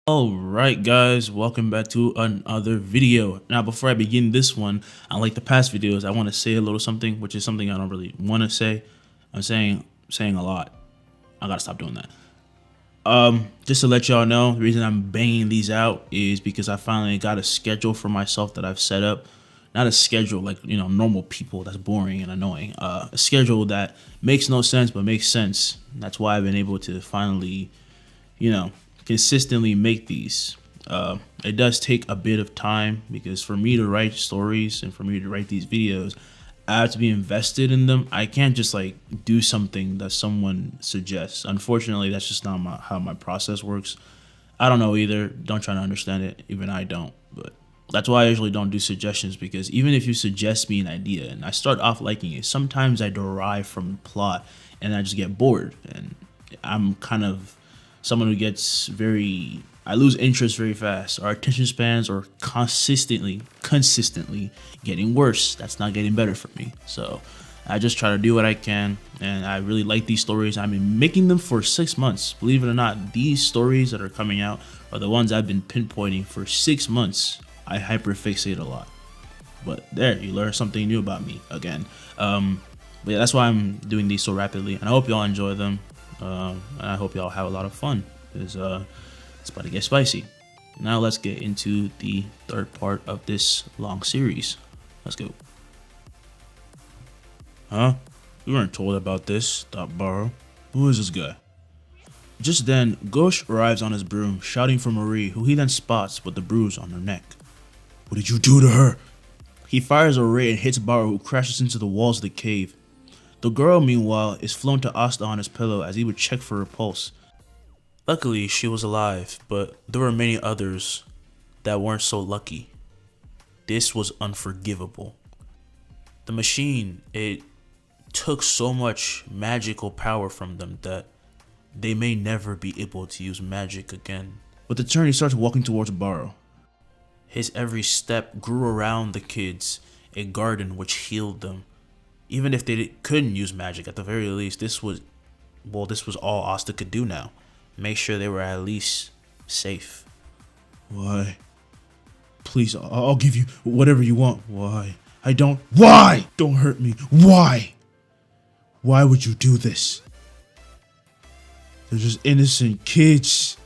Alright guys, welcome back to another video. Now before I begin this one, unlike the past videos, I want to say a little something, which is something I don't really want to say. I'm saying a lot. I gotta stop doing that. Just to let y'all know, the reason I'm banging these out is because I finally got a schedule for myself that I've set up. Not a schedule like, you know, normal people, that's boring and annoying. A schedule that makes no sense but makes sense. That's why I've been able to finally, you know, consistently make these. It does take a bit of time because for me to write stories and for me to write these videos, I have to be invested in them. I can't just like do something that someone suggests. Unfortunately, that's just not how my process works. I don't know either. Don't try to understand it. Even I don't. But that's why I usually don't do suggestions, because even if you suggest me an idea and I start off liking it, sometimes I derive from the plot and I just get bored. And I'm kind of someone who gets I lose interest very fast. Our attention spans are consistently getting worse. That's not getting better for me. So I just try to do what I can, and I really like these stories. I've been making them for 6 months. Believe it or not, these stories that are coming out are the ones I've been pinpointing for 6 months. I hyperfixate a lot. But there, you learn something new about me again. But yeah, that's why I'm doing these so rapidly, and I hope y'all enjoy them. And I hope y'all have a lot of fun, because it's about to get spicy. Now let's get into the third part of this long series. Let's go. Huh? We weren't told about this, thought Barrow. Who is this guy? Just then, Gauche arrives on his broom, shouting for Marie, who he then spots with the bruise on her neck. What did you do to her? He fires a ray and hits Barrow, who crashes into the walls of the cave. The girl, meanwhile, is flown to Asta on his pillow as he would check for her pulse. Luckily, she was alive, but there were many others that weren't so lucky. This was unforgivable. The machine, it took so much magical power from them that they may never be able to use magic again. With the turn, he starts walking towards Barrow. His every step grew around the kids, a garden which healed them. Even if they couldn't use magic, at the very least, this was all Asta could do now. Make sure they were at least safe. Why? Please, I'll give you whatever you want. Why? Why? Don't hurt me. Why? Why would you do this? They're just innocent kids.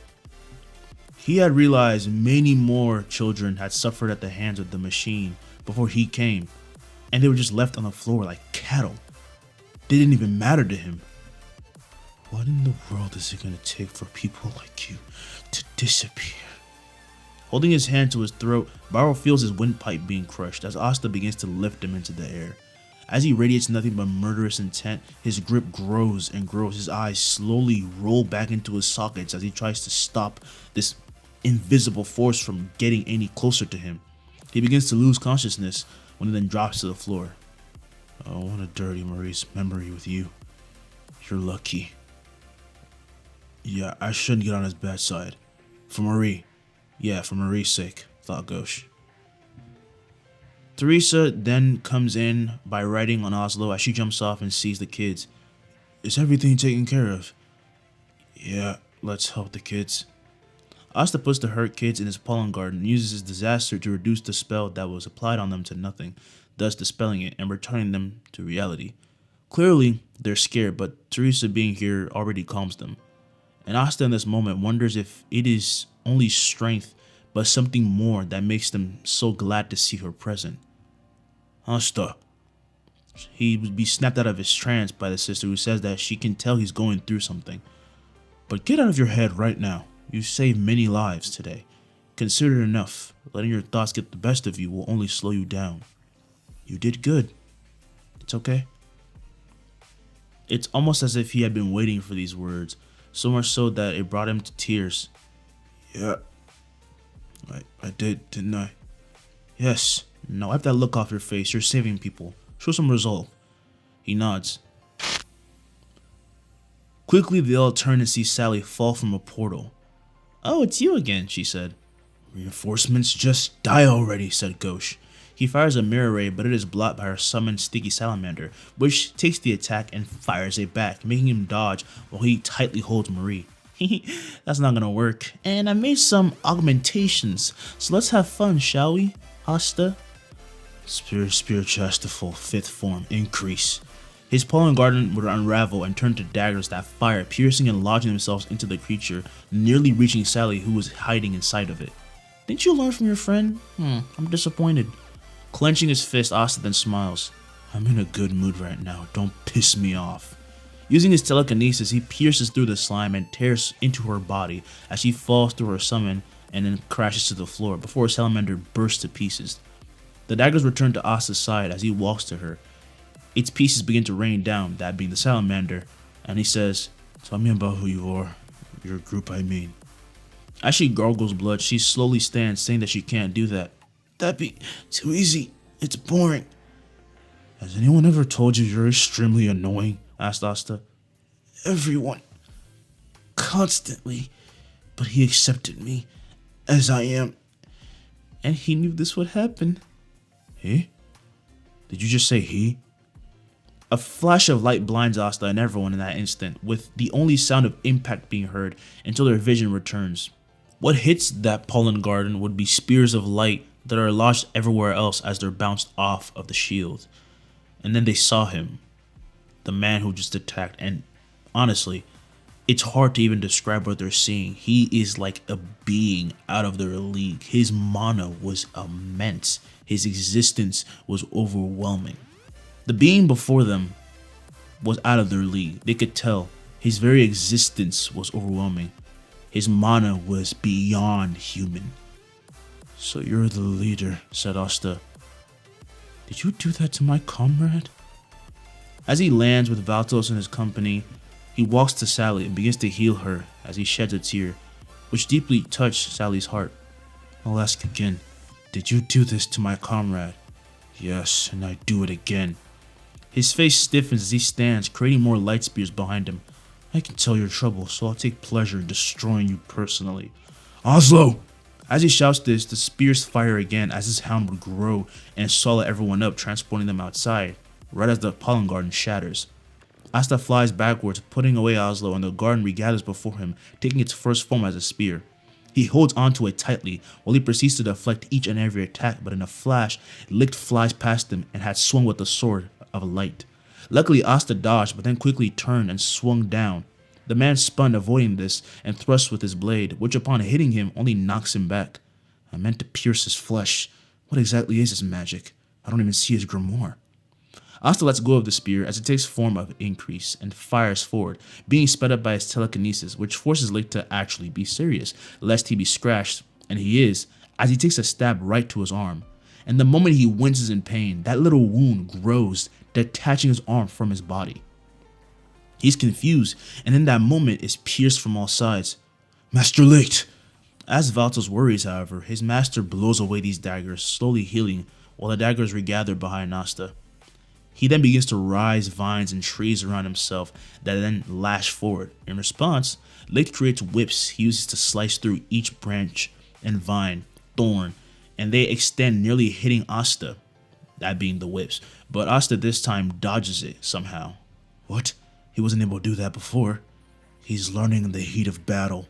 He had realized many more children had suffered at the hands of the machine before he came, and they were just left on the floor like cattle. They didn't even matter to him. What in the world is it gonna take for people like you to disappear? Holding his hand to his throat, Barrow feels his windpipe being crushed as Asta begins to lift him into the air. As he radiates nothing but murderous intent, his grip grows and grows. His eyes slowly roll back into his sockets as he tries to stop this invisible force from getting any closer to him. He begins to lose consciousness when he then drops to the floor. Oh, what a dirty Marie's memory with you. You're lucky. Yeah, I shouldn't get on his bad side. For Marie. Yeah, for Marie's sake, thought Gauche. Theresa then comes in by riding on Oslo as she jumps off and sees the kids. Is everything taken care of? Yeah, let's help the kids. Asta puts the hurt kids in his pollen garden and uses his disaster to reduce the spell that was applied on them to nothing, thus dispelling it and returning them to reality. Clearly, they're scared, but Theresa being here already calms them. And Asta in this moment wonders if it is only strength, but something more that makes them so glad to see her present. Asta. He would be snapped out of his trance by the sister, who says that she can tell he's going through something. But get out of your head right now. You saved many lives today. Consider it enough. Letting your thoughts get the best of you will only slow you down. You did good. It's okay. It's almost as if he had been waiting for these words, so much so that it brought him to tears. Yeah. I did, didn't I? Yes. Now wipe that look off your face. You're saving people. Show some resolve. He nods. Quickly, they all turn and see Sally fall from a portal. Oh, it's you again, she said. Reinforcements, just die already, said Gauche. He fires a mirror ray, but it is blocked by her summoned sticky salamander, which takes the attack and fires it back, making him dodge while he tightly holds Marie. That's not gonna work. And I made some augmentations, so let's have fun, shall we, Asta? Spirit Chesterful, 5th form, increase. His pollen garden would unravel and turn to daggers that fire, piercing and lodging themselves into the creature, nearly reaching Sally, who was hiding inside of it. Didn't you learn from your friend? I'm disappointed. Clenching his fist, Asta then smiles. I'm in a good mood right now, don't piss me off. Using his telekinesis, he pierces through the slime and tears into her body as she falls through her summon and then crashes to the floor before a salamander bursts to pieces. The daggers return to Asta's side as he walks to her. Its pieces begin to rain down, that being the salamander, and he says, "Tell me about who you are. Your group, I mean." As she gargles blood, she slowly stands, saying that she can't do that. "That'd be too easy. It's boring." "Has anyone ever told you you're extremely annoying?" asked Asta. "Everyone. Constantly. But he accepted me as I am. And he knew this would happen." "He? Did you just say he?" A flash of light blinds Asta and everyone in that instant, with the only sound of impact being heard until their vision returns. What hits that pollen garden would be spears of light that are lodged everywhere else as they're bounced off of the shield. And then they saw him, the man who just attacked, and honestly, it's hard to even describe what they're seeing. He is like a being out of their league. His mana was immense. His existence was overwhelming. The being before them was out of their league. They could tell his very existence was overwhelming. His mana was beyond human. "So you're the leader," said Asta. "Did you do that to my comrade?" As he lands with Valtos in his company, he walks to Sally and begins to heal her as he sheds a tear, which deeply touched Sally's heart. "I'll ask again. Did you do this to my comrade?" "Yes, and I do it again." His face stiffens as he stands, creating more light spears behind him. "I can tell your trouble, so I'll take pleasure in destroying you personally." "Oslo!" As he shouts this, the spears fire again as his hound would grow and swallow everyone up, transporting them outside, right as the pollen garden shatters. Asta flies backwards, putting away Oslo, and the garden regathers before him, taking its first form as a spear. He holds onto it tightly while he proceeds to deflect each and every attack, but in a flash, Licht flies past him and had swung with the sword of light. Luckily, Asta dodged, but then quickly turned and swung down. The man spun, avoiding this, and thrust with his blade, which upon hitting him only knocks him back. "I meant to pierce his flesh. What exactly is this magic? I don't even see his grimoire." Asta lets go of the spear as it takes form of increase and fires forward, being sped up by his telekinesis, which forces Licht to actually be serious, lest he be scratched, and he is, as he takes a stab right to his arm. And the moment he winces in pain, that little wound grows, detaching his arm from his body. He's confused, and in that moment is pierced from all sides. "Master Licht!" As Valtos worries, however, his master blows away these daggers, slowly healing, while the daggers regather behind Asta. He then begins to rise vines and trees around himself that then lash forward. In response, Licht creates whips he uses to slice through each branch and vine, thorn, and they extend, nearly hitting Asta, that being the whips, but Asta this time dodges it somehow. What? He wasn't able to do that before. He's learning in the heat of battle.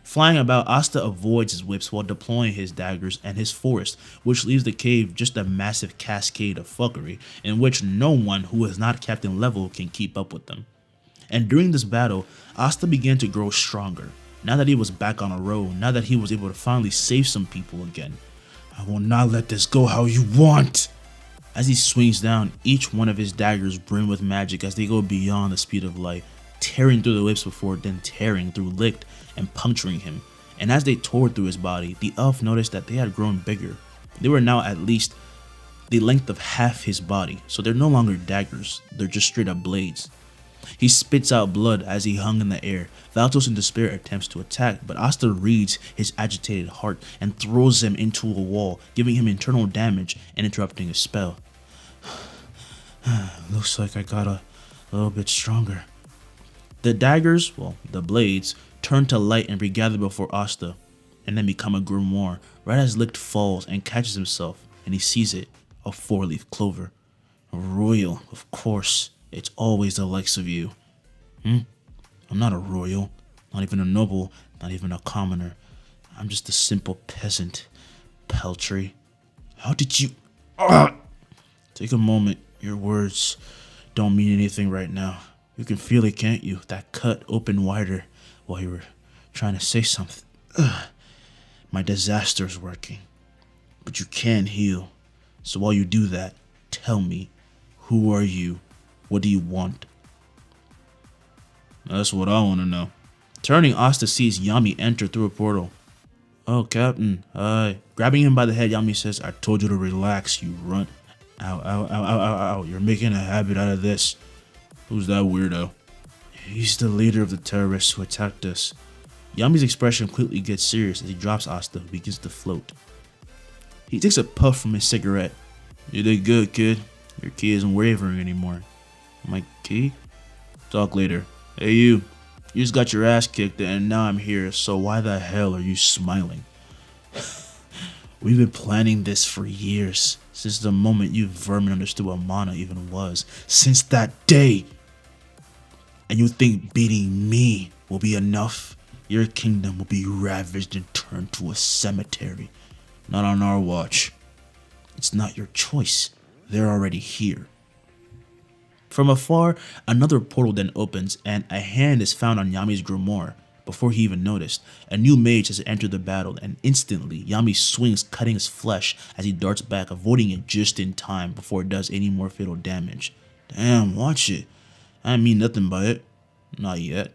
Flying about, Asta avoids his whips while deploying his daggers and his forest, which leaves the cave just a massive cascade of fuckery in which no one who is not captain level can keep up with them. And during this battle, Asta began to grow stronger, now that he was back on a roll, now that he was able to finally save some people again. "I will not let this go how you want." As he swings down, each one of his daggers brim with magic as they go beyond the speed of light, tearing through the whips before then tearing through Licht and puncturing him. And as they tore through his body, the elf noticed that they had grown bigger. They were now at least the length of half his body, so they're no longer daggers, they're just straight up blades. He spits out blood as he hung in the air. Valtos in despair attempts to attack, but Asta reads his agitated heart and throws him into a wall, giving him internal damage and interrupting his spell. Looks like I got a little bit stronger. The daggers, well, the blades, turn to light and regather before Asta, and then become a grimoire, right as Licht falls and catches himself, and he sees it, a 4-leaf clover. Royal, of course. It's always the likes of you. I'm not a royal. Not even a noble, not even a commoner. I'm just a simple peasant. Peltry. How did you... Ah! Take a moment. Your words don't mean anything right now. You can feel it, can't you? That cut opened wider while you were trying to say something. Ugh. My disaster is working. But you can heal. So while you do that, tell me, who are you? What do you want? That's what I want to know. Turning, Asta sees Yami enter through a portal. Oh, Captain, hi. Grabbing him by the head, Yami says, I told you to relax, you runt. Ow, ow, ow, ow, ow, ow. You're making a habit out of this. Who's that weirdo? He's the leader of the terrorists who attacked us. Yami's expression quickly gets serious as he drops Asta, who begins to float. He takes a puff from his cigarette. You did good, kid. Your key isn't wavering anymore. My key? Talk later. Hey, you. You just got your ass kicked and now I'm here, so why the hell are you smiling? We've been planning this for years. Since the moment you vermin understood what mana even was. Since that day. And you think beating me will be enough? Your kingdom will be ravaged and turned to a cemetery. Not on our watch. It's not your choice. They're already here. From afar, another portal then opens and a hand is found on Yami's grimoire. Before he even noticed, a new mage has entered the battle and instantly Yami swings, cutting his flesh as he darts back, avoiding it just in time before it does any more fatal damage. Damn, watch it. I mean nothing by it. Not yet.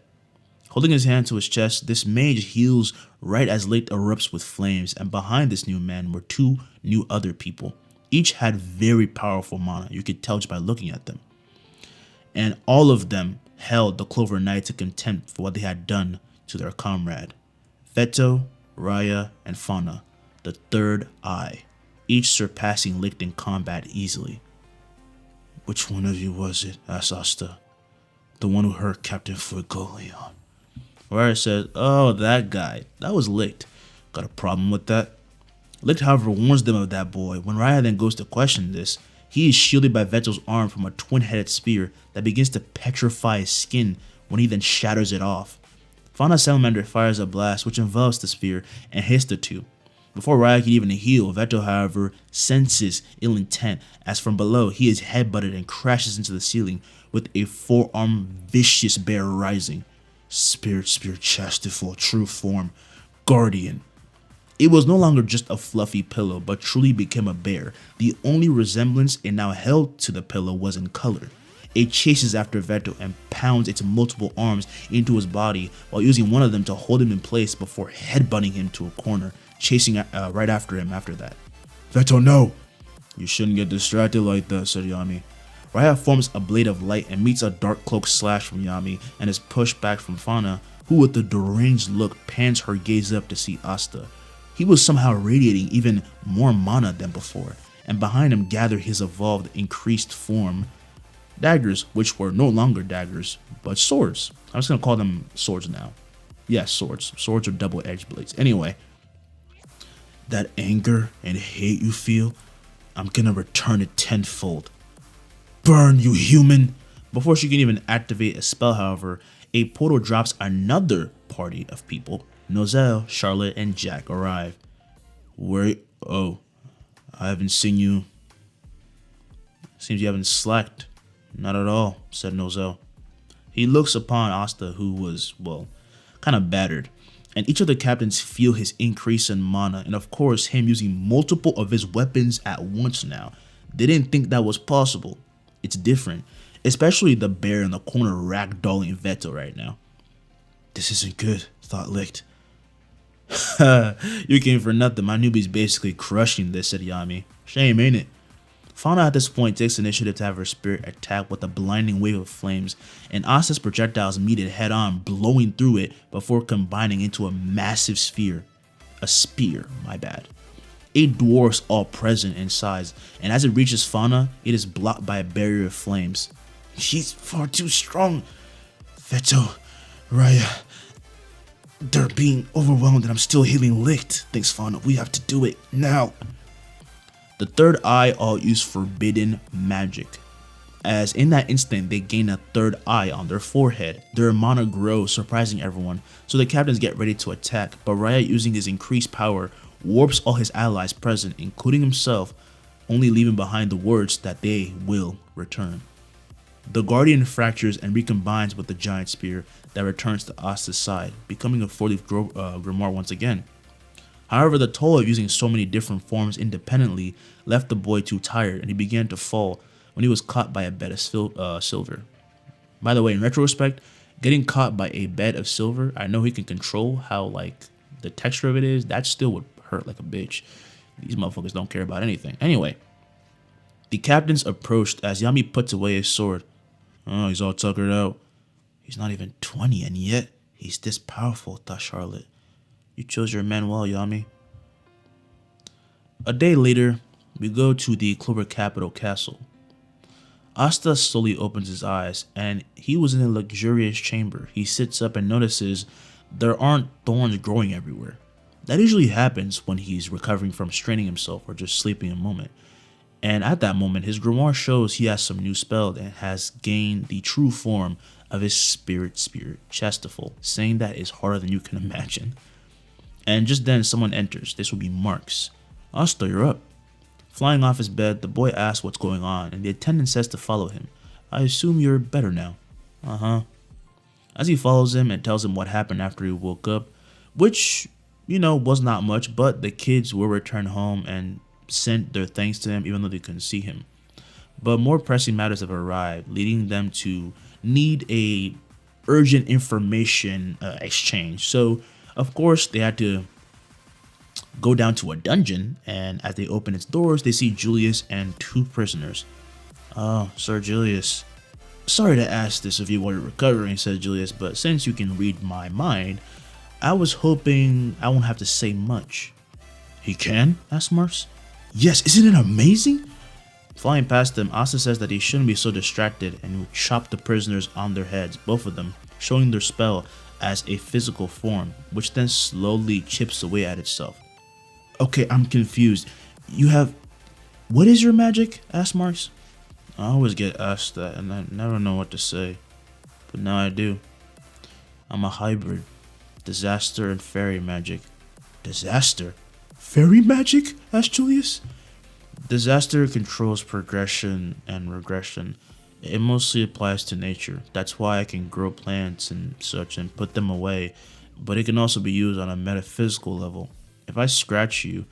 Holding his hand to his chest, this mage heals right as Licht erupts with flames, and behind this new man were two new other people. Each had very powerful mana, you could tell just by looking at them. And all of them held the Clover Knights in contempt for what they had done to their comrade. Veto, Raya, and Fauna, the third eye, each surpassing Licht in combat easily. Which one of you was it? Asked Asta. The one who hurt Captain Fuegoleon. Raya says, oh, that guy. That was Licht. Got a problem with that? Licht, however, warns them of that boy. When Raya then goes to question this, he is shielded by Veto's arm from a twin-headed spear that begins to petrify his skin when he then shatters it off. Fauna Salamander fires a blast which envelops the spear and hits the two. Before Raya can even heal, Veto, however, senses ill intent as from below he is headbutted and crashes into the ceiling with a four-armed vicious bear rising. Spirit Spear Chastiful, true form, Guardian. It was no longer just a fluffy pillow, but truly became a bear. The only resemblance it now held to the pillow was in color. It chases after Veto and pounds its multiple arms into his body while using one of them to hold him in place before headbutting him to a corner, chasing right after him after that. Veto, no! You shouldn't get distracted like that, said Yami. Raya forms a blade of light and meets a dark cloak slash from Yami and is pushed back from Fauna, who with a deranged look pans her gaze up to see Asta. He was somehow radiating even more mana than before, and behind him gathered his evolved, increased form. Daggers, which were no longer daggers, but swords. I'm just gonna call them swords now. Yes, swords. Swords are double-edged blades. Anyway, that anger and hate you feel, I'm gonna return it tenfold. Burn, you human! Before she can even activate a spell, however, a portal drops another party of people. Nozel, Charlotte, and Jack arrive. Wait, oh, I haven't seen you. Seems you haven't slacked. Not at all, said Nozel. He looks upon Asta, who was, well, kind of battered, and each of the captains feel his increase in mana, and of course him using multiple of his weapons at once now. They didn't think that was possible. It's different, especially the bear in the corner ragdolling Veto right now. This isn't good, thought Licht. You came for nothing. My newbie's basically crushing this, said Yami. Shame, ain't it? Fauna at this point takes initiative to have her spirit attack with a blinding wave of flames, and Asta's projectiles meet it head on, blowing through it before combining into a massive sphere. A spear, my bad. 8 dwarfs all present in size, and as it reaches Fauna, it is blocked by a barrier of flames. She's far too strong. Veto, Raya, they're being overwhelmed and I'm still healing Licht. Thanks, Fauna. We have to do it now. The third eye all use forbidden magic. as in that instant they gain a third eye on their forehead. Their mana grows, surprising everyone, so the captains get ready to attack, but Riot, using his increased power, warps all his allies present, including himself, only leaving behind the words that they will return. The Guardian fractures and recombines with the giant spear that returns to Asta's side, becoming a 4-leaf grimoire once again. However, the toll of using so many different forms independently left the boy too tired, and he began to fall when he was caught by a bed of silver. By the way, in retrospect, getting caught by a bed of silver, I know he can control how like the texture of it is. That still would hurt like a bitch. These motherfuckers don't care about anything. Anyway, the captains approached as Yami puts away his sword. Oh, he's all tuckered out. He's not even 20, and yet he's this powerful, thought Charlotte. You chose your men well, Yami. A day later, we go to the Clover Capital Castle. Asta slowly opens his eyes, and he was in a luxurious chamber. He sits up and notices there aren't thorns growing everywhere. That usually happens when he's recovering from straining himself or just sleeping a moment. And at that moment, his grimoire shows he has some new spell and has gained the true form of his spirit, Chestival, saying that is harder than you can imagine. And just then, someone enters. This will be Marks. Asta, you're up. Flying off his bed, the boy asks what's going on, and the attendant says to follow him. I assume you're better now. Uh-huh. As he follows him and tells him what happened after he woke up, which, was not much, but the kids will return home and sent their thanks to him even though they couldn't see him. But more pressing matters have arrived, leading them to need a urgent information exchange. So, of course, they had to go down to a dungeon, and as they open its doors, they see Julius and 2 prisoners. Oh, Sir Julius. Sorry to ask this of you while you're recovering, said Julius, but since you can read my mind, I was hoping I won't have to say much. He can? Asked Marks. Yes, isn't it amazing? Flying past them, Asta says that he shouldn't be so distracted and would chop the prisoners on their heads, both of them, showing their spell as a physical form, which then slowly chips away at itself. Okay, I'm confused. What is your magic? Asked Marks. I always get asked that and I never know what to say, but now I do. I'm a hybrid. Disaster and fairy magic. Disaster? Fairy magic? Asked Julius. Disaster controls progression and regression. It mostly applies to nature. That's why I can grow plants and such and put them away, but it can also be used on a metaphysical level. If I scratch you,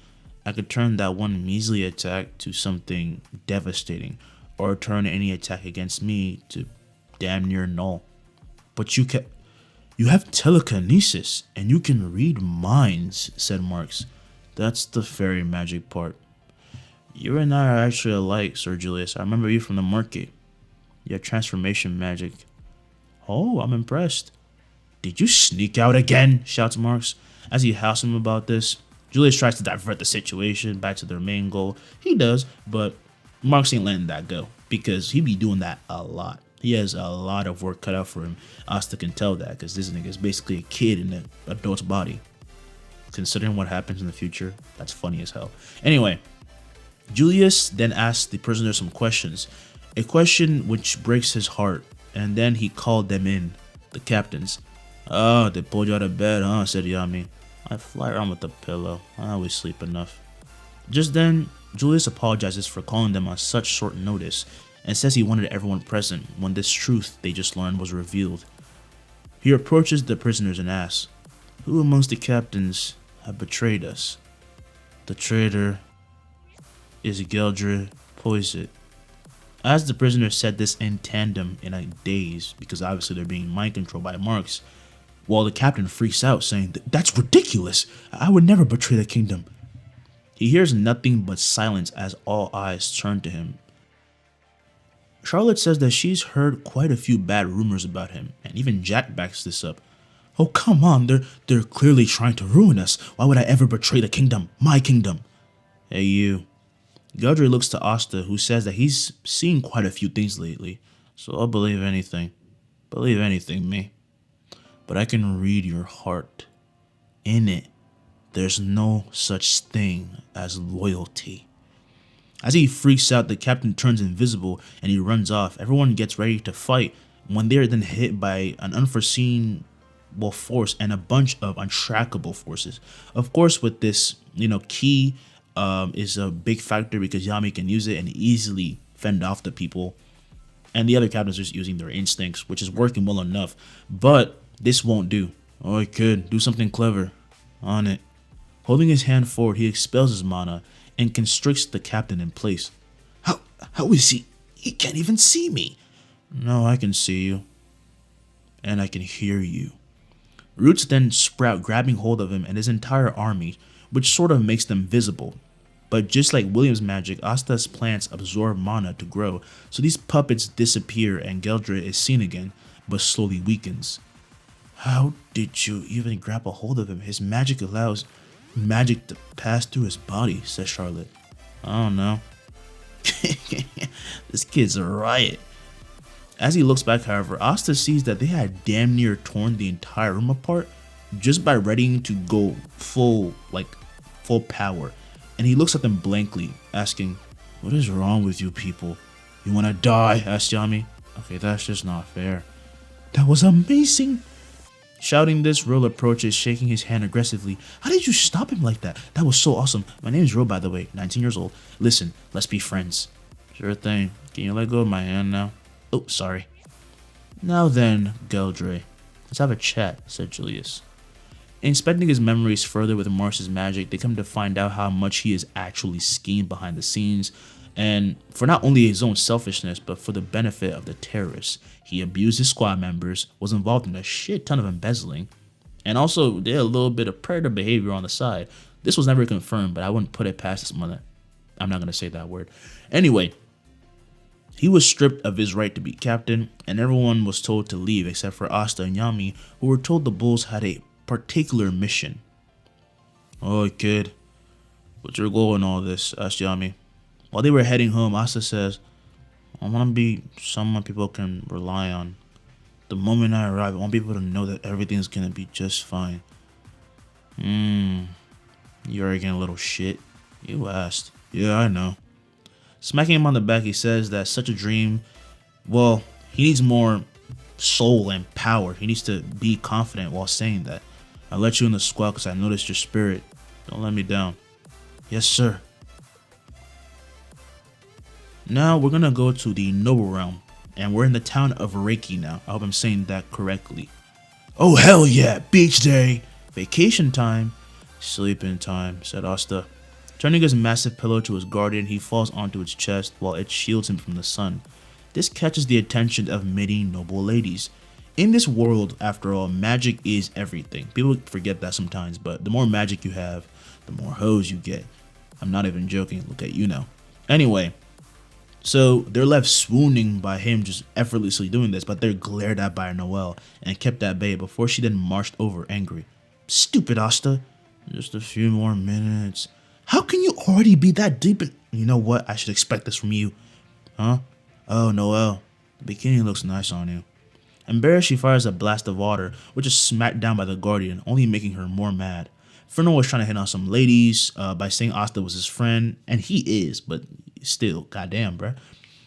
I could turn that one measly attack to something devastating, or turn any attack against me to damn near null. But you have telekinesis, and you can read minds, said Marks. That's the fairy magic part. You and I are actually alike, Sir Julius. I remember you from the market. You have transformation magic. Oh, I'm impressed. Did you sneak out again? Shouts Marks. As he howls him about this, Julius tries to divert the situation back to their main goal. He does, but Marks ain't letting that go, because he be doing that a lot. He has a lot of work cut out for him. Asta can tell that, because this nigga is basically a kid in an adult's body. Considering what happens in the future, that's funny as hell. Anyway, Julius then asks the prisoners some questions, a question which breaks his heart, and then he called them in, the captains. Oh, they pulled you out of bed, huh? Said Yami. I fly around with a pillow. I always sleep enough. Just then, Julius apologizes for calling them on such short notice and says he wanted everyone present when this truth they just learned was revealed. He approaches the prisoners and asks, who amongst the captains have betrayed us? The traitor is Geldre Poiset. As the prisoners said this in tandem in a daze, because obviously they're being mind controlled by Marks, while the captain freaks out, saying, that's ridiculous! I would never betray the kingdom. He hears nothing but silence as all eyes turn to him. Charlotte says that she's heard quite a few bad rumors about him, and even Jack backs this up. Oh, come on, they're clearly trying to ruin us. Why would I ever betray the kingdom? My kingdom. Hey, you. Geldre looks to Asta, who says that he's seen quite a few things lately, so I'll believe anything. Believe anything, me. But I can read your heart. In it, there's no such thing as loyalty. As he freaks out, the captain turns invisible and he runs off. Everyone gets ready to fight when they are then hit by an unforeseen force and a bunch of untrackable forces. Of course, with this, key is a big factor because Yami can use it and easily fend off the people. And the other captains are just using their instincts, which is working well enough. But this won't do. Oh, kid, do something clever. On it. Holding his hand forward, he expels his mana and constricts the captain in place. How is he? He can't even see me. No, I can see you. And I can hear you. Roots then sprout, grabbing hold of him and his entire army, which sort of makes them visible. But just like William's magic, Asta's plants absorb mana to grow, so these puppets disappear and Geldre is seen again, but slowly weakens. How did you even grab a hold of him? His magic allows magic to pass through his body, says Charlotte. I don't know. This kid's a riot. As he looks back, however, Asta sees that they had damn near torn the entire room apart just by readying to go full power. And he looks at them blankly, asking, what is wrong with you people? You wanna die? Asked Yami. Okay, that's just not fair. That was amazing. Shouting this, Ro approaches, shaking his hand aggressively. How did you stop him like that? That was so awesome. My name is Ro, by the way, 19 years old. Listen, let's be friends. Sure thing. Can you let go of my hand now? Oh, sorry. Now then, Geldre, let's have a chat, said Julius. Inspecting his memories further with Marsh's magic, they come to find out how much he is actually schemed behind the scenes, and for not only his own selfishness, but for the benefit of the terrorists. He abused his squad members, was involved in a shit ton of embezzling, and also did a little bit of predator behavior on the side. This was never confirmed, but I wouldn't put it past his mother. I'm not going to say that word. Anyway, he was stripped of his right to be captain, and everyone was told to leave except for Asta and Yami, who were told the Bulls had a particular mission. Oh, kid, what's your goal in all this? Asked Yami. While they were heading home, Asta says, I want to be someone people can rely on. The moment I arrive, I want people to know that everything's going to be just fine. You arrogant little shit. You asked. Yeah, I know. Smacking him on the back, he says that such a dream, he needs more soul and power. He needs to be confident while saying that. I let you in the squad because I noticed your spirit. Don't let me down. Yes, sir. Now we're going to go to the Noble Realm, and we're in the town of Reiki now. I hope I'm saying that correctly. Oh, hell yeah, beach day. Vacation time. Sleeping time, said Asta. Turning his massive pillow to his guardian, he falls onto its chest while it shields him from the sun. This catches the attention of many noble ladies. In this world, after all, magic is everything. People forget that sometimes, but the more magic you have, the more hoes you get. I'm not even joking, look at you now. Anyway, so they're left swooning by him just effortlessly doing this, but they're glared at by Noelle and kept at bay before she then marched over angry. Stupid Asta. Just a few more minutes. How can you already be that deep in... You know what? I should expect this from you. Huh? Oh, Noelle. The bikini looks nice on you. Embarrassed, she fires a blast of water, which is smacked down by the Guardian, only making her more mad. Fernand was trying to hit on some ladies by saying Asta was his friend, and he is, but still, goddamn, bruh.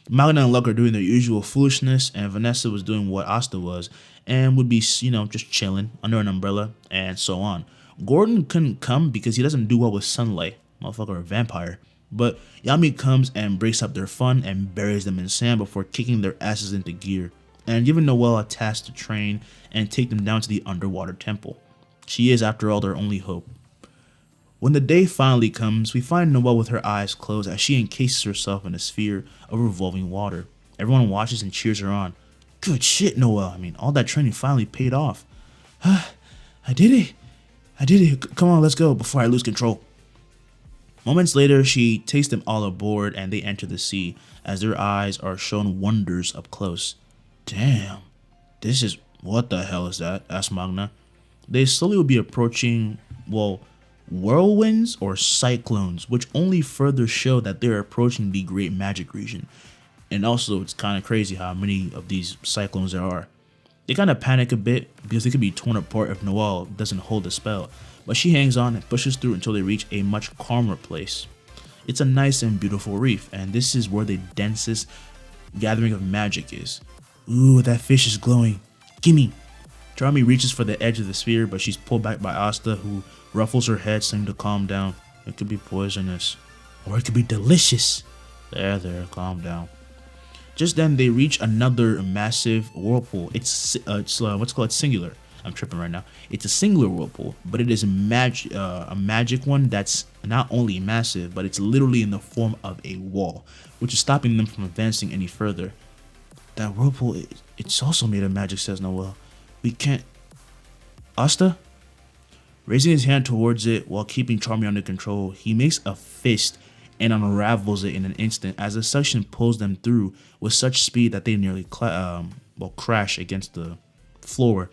Magna and Luck are doing their usual foolishness, and Vanessa was doing what Asta was, and would be, just chilling under an umbrella, and so on. Gordon couldn't come because he doesn't do well with sunlight. Motherfucker, a vampire. But Yami comes and breaks up their fun and buries them in sand before kicking their asses into gear, and giving Noelle a task to train and take them down to the underwater temple. She is, after all, their only hope. When the day finally comes, we find Noelle with her eyes closed as she encases herself in a sphere of revolving water. Everyone watches and cheers her on. Good shit, Noelle. All that training finally paid off. I did it. Come on, let's go before I lose control. Moments later, she takes them all aboard and they enter the sea as their eyes are shown wonders up close. Damn, this is... What the hell is that? Asked Magna. They slowly will be approaching, whirlwinds or cyclones, which only further show that they're approaching the Great Magic Region. And also, it's kind of crazy how many of these cyclones there are. They kind of panic a bit because they could be torn apart if Noelle doesn't hold the spell, but she hangs on and pushes through until they reach a much calmer place. It's a nice and beautiful reef, and this is where the densest gathering of magic is. Ooh, that fish is glowing. Gimme. Charmy reaches for the edge of the sphere, but she's pulled back by Asta, who ruffles her head, saying to calm down. It could be poisonous. Or it could be delicious. There, calm down. Just then, they reach another massive whirlpool. It's what's called singular. I'm tripping right now. It's a singular whirlpool, but it is a magic one that's not only massive, but it's literally in the form of a wall, which is stopping them from advancing any further. That whirlpool, it's also made of magic, says Noel. We can't... Asta? Raising his hand towards it while keeping Charmy under control, he makes a fist and unravels it in an instant as the suction pulls them through with such speed that they nearly crash against the floor.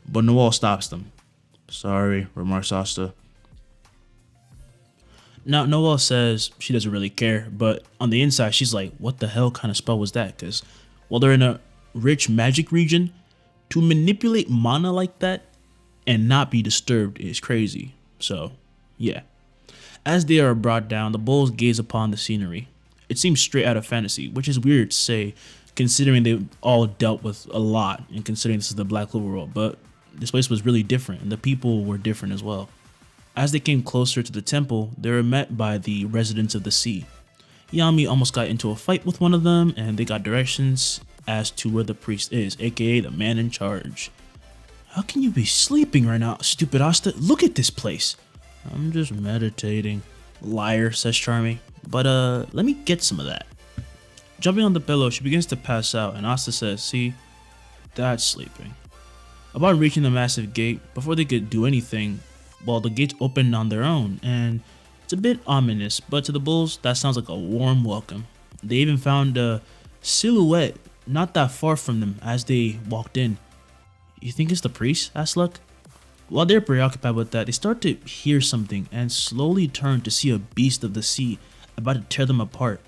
But Noel stops them. Sorry, remarks Asta. Now, Noel says she doesn't really care, but on the inside, she's like, what the hell kind of spell was that? Because while they're in a rich magic region, to manipulate mana like that and not be disturbed is crazy. So, yeah. As they are brought down, the bulls gaze upon the scenery. It seems straight out of fantasy, which is weird to say, considering they've all dealt with a lot, and considering this is the Black Clover world, but this place was really different, and the people were different as well. As they came closer to the temple, they were met by the residents of the sea. Yami almost got into a fight with one of them, and they got directions as to where the priest is, aka the man in charge. How can you be sleeping right now, stupid Asta? Look at this place. I'm just meditating. Liar, says Charmy. But let me get some of that. Jumping on the pillow, she begins to pass out, and Asta says, see, that's sleeping. Upon reaching the massive gate, before they could do anything, well, the gates opened on their own, and it's a bit ominous, but to the bulls, that sounds like a warm welcome. They even found a silhouette not that far from them as they walked in. You think it's the priest? Asked Luck. While they're preoccupied with that, they start to hear something and slowly turn to see a beast of the sea about to tear them apart.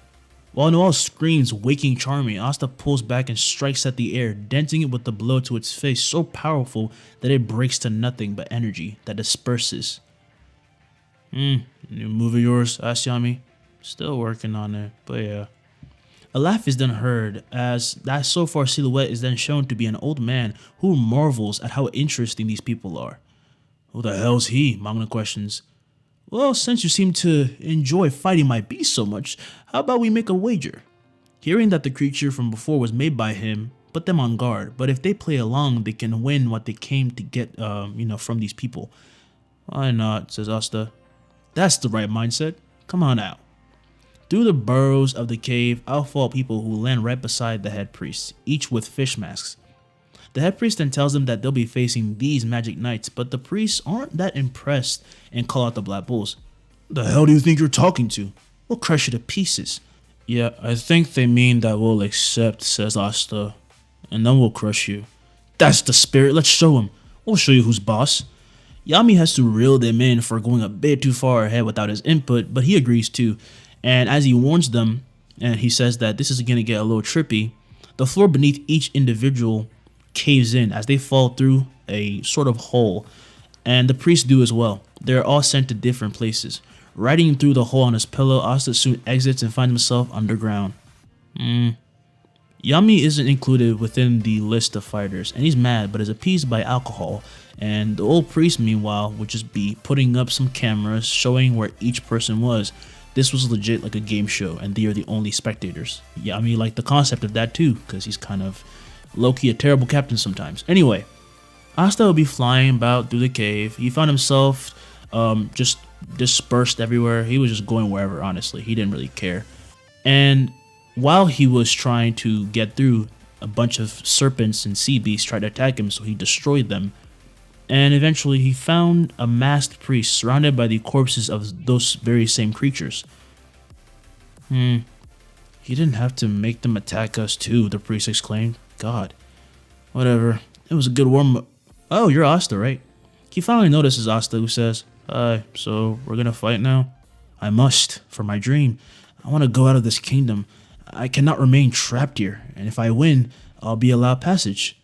While Noel screams, waking Charmy, Asta pulls back and strikes at the air, denting it with the blow to its face so powerful that it breaks to nothing but energy that disperses. New move of yours? Asked Yami. Still working on it, but yeah. A laugh is then heard as that so far silhouette is then shown to be an old man who marvels at how interesting these people are. Who the hell's he? Mangna questions. Well, since you seem to enjoy fighting my beast so much, how about we make a wager? Hearing that the creature from before was made by him, put them on guard, but if they play along, they can win what they came to get, from these people. Why not, says Asta. That's the right mindset. Come on out. Through the burrows of the cave, out fall people who land right beside the head priest, each with fish masks. The head priest then tells them that they'll be facing these magic knights, but the priests aren't that impressed and call out the Black Bulls. The hell do you think you're talking to? We'll crush you to pieces. Yeah, I think they mean that we'll accept, says Asta, and then we'll crush you. That's the spirit, let's show him. We'll show you who's boss. Yami has to reel them in for going a bit too far ahead without his input, but he agrees too. And as he warns them, and he says that this is going to get a little trippy, the floor beneath each individual caves in as they fall through a sort of hole, and the priests do as well. They're all sent to different places. Riding through the hole on his pillow, Asta soon exits and finds himself underground. Yami isn't included within the list of fighters, and he's mad but is appeased by alcohol, and the old priest meanwhile would just be putting up some cameras showing where each person was. This was legit like a game show, and they are the only spectators. Yami liked the concept of that too, because he's kind of low-key a terrible captain sometimes. Anyway, Asta will be flying about through the cave. He found himself just dispersed everywhere. He was just going wherever, honestly. He didn't really care. And while he was trying to get through, a bunch of serpents and sea beasts tried to attack him, so he destroyed them. And eventually he found a masked priest surrounded by the corpses of those very same creatures. He didn't have to make them attack us too, the priest exclaimed. God. Whatever. It was a good warm-up. Oh, you're Asta, right? He finally notices Asta, who says, Hi, so we're gonna fight now? I must, for my dream. I want to go out of this kingdom. I cannot remain trapped here, and if I win, I'll be allowed passage.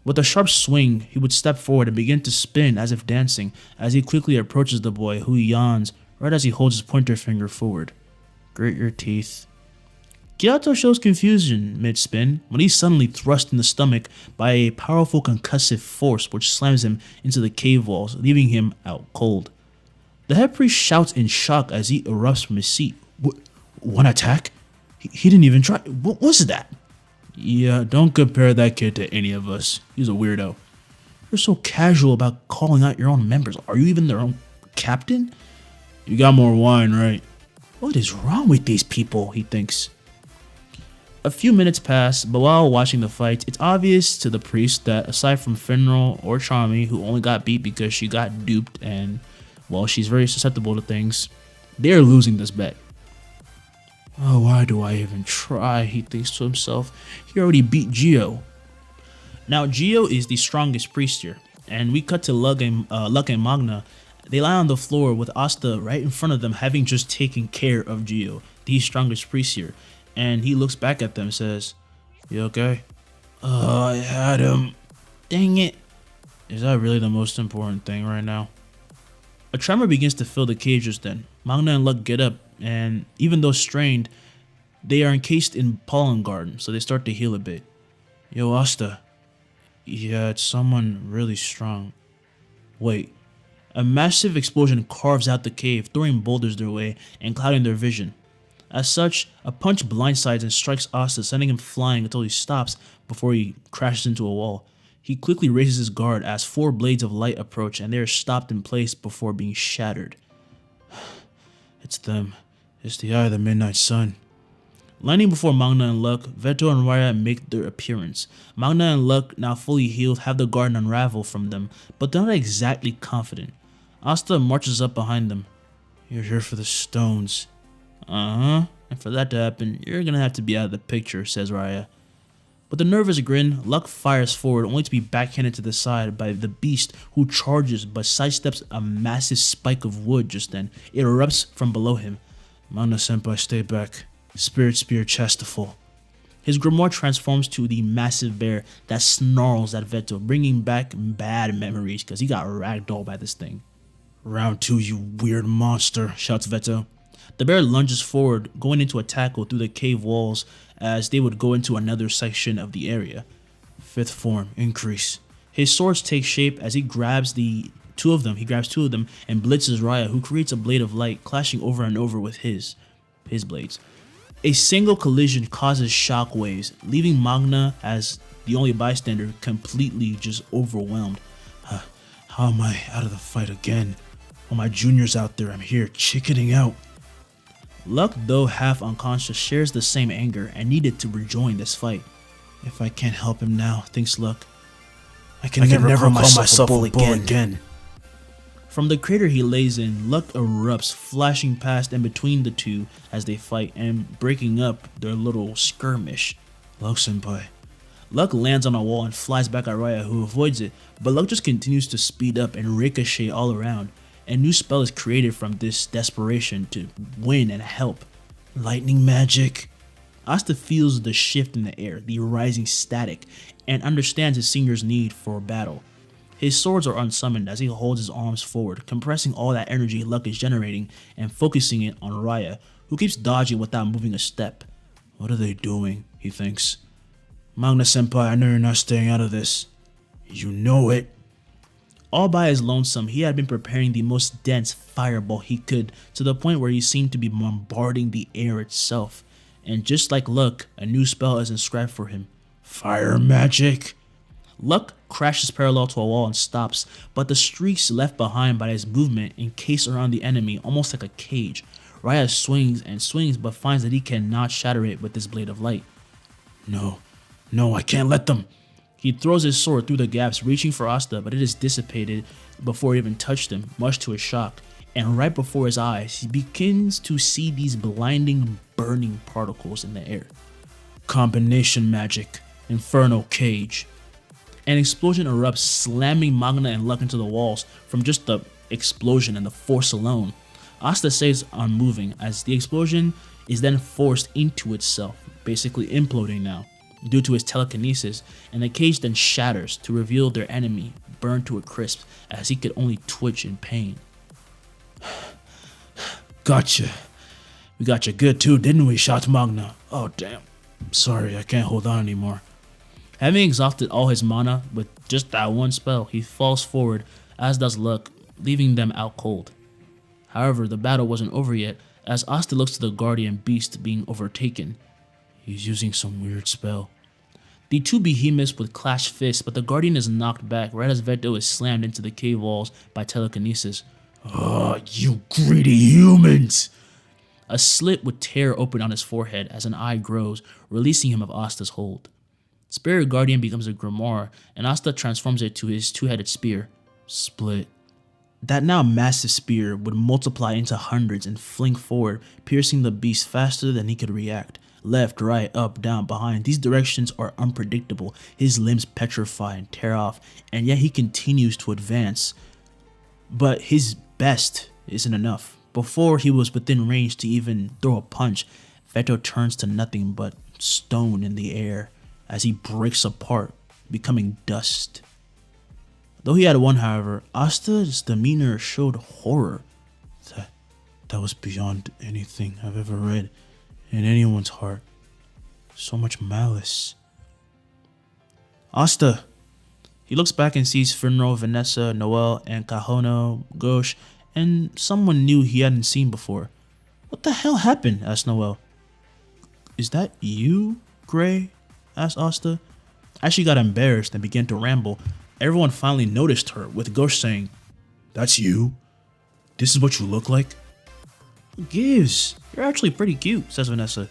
With a sharp swing, he would step forward and begin to spin as if dancing, as he quickly approaches the boy, who yawns right as he holds his pointer finger forward. Grit your teeth. Kyoto shows confusion mid-spin when he's suddenly thrust in the stomach by a powerful concussive force which slams him into the cave walls, leaving him out cold. The head priest shouts in shock as he erupts from his seat. One attack? He didn't even try. What was that? Yeah, don't compare that kid to any of us. He's a weirdo. You're so casual about calling out your own members. Are you even their own captain? You got more wine, right? What is wrong with these people, he thinks. A few minutes pass, but while watching the fight, it's obvious to the priest that aside from Finral or Charmy, who only got beat because she got duped and, well, she's very susceptible to things, they're losing this bet. Oh, why do I even try, he thinks to himself. He already beat Gio. Now, Gio is the strongest priest here, and we cut to Luck and Magna. They lie on the floor with Asta right in front of them, having just taken care of Gio, the strongest priest here. And he looks back at them and says, "You okay?" "Oh, I had him. Dang it." Is that really the most important thing right now? A tremor begins to fill the cage just then. Magna and Luck get up, and even though strained, they are encased in pollen garden, so they start to heal a bit. "Yo, Asta." "Yeah, it's someone really strong." Wait. A massive explosion carves out the cave, throwing boulders their way and clouding their vision. As such, a punch blindsides and strikes Asta, sending him flying until he stops before he crashes into a wall. He quickly raises his guard as 4 blades of light approach, and they are stopped in place before being shattered. It's them. It's the Eye of the Midnight Sun. Landing before Magna and Luck, Veto and Raya make their appearance. Magna and Luck, now fully healed, have the garden unravel from them, but they're not exactly confident. Asta marches up behind them. "You're here for the stones." "Uh-huh. And for that to happen, you're gonna have to be out of the picture," says Raya. With a nervous grin, Luck fires forward, only to be backhanded to the side by the beast, who charges but sidesteps a massive spike of wood just then. It erupts from below him. "Magna-senpai, stay back. Spirit Spear Chastaful." His grimoire transforms to the massive bear that snarls at Veto, bringing back bad memories because he got ragdolled by this thing. "Round 2, you weird monster," shouts Veto. The bear lunges forward, going into a tackle through the cave walls as they would go into another section of the area. "Fifth form, increase." His swords take shape as he grabs two of them and blitzes Raya, who creates a blade of light, clashing over and over with his blades. A single collision causes shockwaves, leaving Magna, as the only bystander, completely just overwhelmed. How am I out of the fight again? All my juniors out there, I'm here chickening out. Luck, though half unconscious, shares the same anger and needed to rejoin this fight. If I can't help him now, thinks Luck, I can never call myself a bull again. From the crater he lays in, Luck erupts, flashing past and between the two as they fight and breaking up their little skirmish. "Luck-senpai." Luck lands on a wall and flies back at Raya, who avoids it, but Luck just continues to speed up and ricochet all around. A new spell is created from this desperation to win and help. "Lightning magic." Asta feels the shift in the air, the rising static, and understands his senior's need for battle. His swords are unsummoned as he holds his arms forward, compressing all that energy Luck is generating and focusing it on Raya, who keeps dodging without moving a step. What are they doing, he thinks. Magna-senpai, I know you're not staying out of this. You know it. All by his lonesome, he had been preparing the most dense fireball he could, to the point where he seemed to be bombarding the air itself. And just like Luck, a new spell is inscribed for him. Fire magic. Luck crashes parallel to a wall and stops, but the streaks left behind by his movement encase around the enemy almost like a cage. Raya swings and swings, but finds that he cannot shatter it with this blade of light. No, I can't let them. He throws his sword through the gaps, reaching for Asta, but it is dissipated before it even touched him, much to his shock. And right before his eyes, he begins to see these blinding, burning particles in the air. Combination magic. Inferno cage. An explosion erupts, slamming Magna and Luck into the walls from just the explosion and the force alone. Asta stays unmoving as the explosion is then forced into itself, basically imploding now, due to his telekinesis, and the cage then shatters to reveal their enemy burned to a crisp as he could only twitch in pain. Gotcha. We got you good too, didn't we, shot Magna? Oh, damn. Sorry, I can't hold on anymore. Having exhausted all his mana with just that one spell, he falls forward, as does Luck, leaving them out cold. However, the battle wasn't over yet, as Asta looks to the guardian beast being overtaken. He's using some weird spell. The two behemoths would clash fists, but the guardian is knocked back right as Veto is slammed into the cave walls by telekinesis. Oh, you greedy humans! A slit would tear open on his forehead as an eye grows, releasing him of Asta's hold. Spirit Guardian becomes a grimoire, and Asta transforms it to his two-headed spear. Split. That now massive spear would multiply into hundreds and fling forward, piercing the beast faster than he could react. Left, right, up, down, behind. These directions are unpredictable. His limbs petrify and tear off, and yet he continues to advance. But his best isn't enough. Before he was within range to even throw a punch, Veto turns to nothing but stone in the air as he breaks apart, becoming dust. Though he had won, however, Asta's demeanor showed horror. That was beyond anything I've ever read in anyone's heart. So much malice. Asta! He looks back and sees Finro, Vanessa, Noel, and Cajono, Gauche, and someone new he hadn't seen before. What the hell happened? Asked Noel. Is that you, Gray? Asked Asta. As she got embarrassed and began to ramble, everyone finally noticed her, with Gauche saying, That's you? This is what you look like? Who gives? You're actually pretty cute, says Vanessa.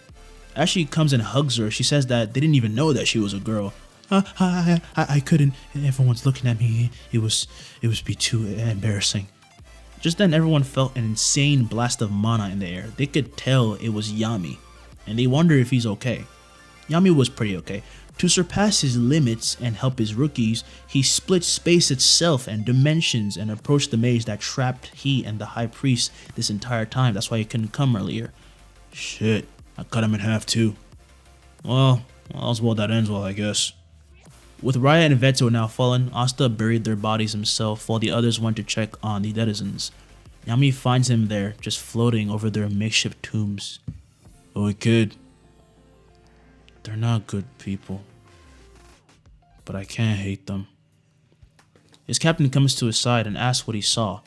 As she comes and hugs her, she says that they didn't even know that she was a girl. I couldn't. Everyone's looking at me. It was be too embarrassing. Just then, everyone felt an insane blast of mana in the air. They could tell it was Yami, and they wonder if he's okay. Yami was pretty okay. To surpass his limits and help his rookies, he split space itself and dimensions and approached the mage that trapped he and the high priest this entire time. That's why he couldn't come earlier. Shit, I cut him in half too. Well, all's well that ends well, I guess. With Raya and Veto now fallen, Asta buried their bodies himself while the others went to check on the denizens. Yami finds him there, just floating over their makeshift tombs. Oh, kid. They're not good people. But I can't hate them. His captain comes to his side and asks what he saw.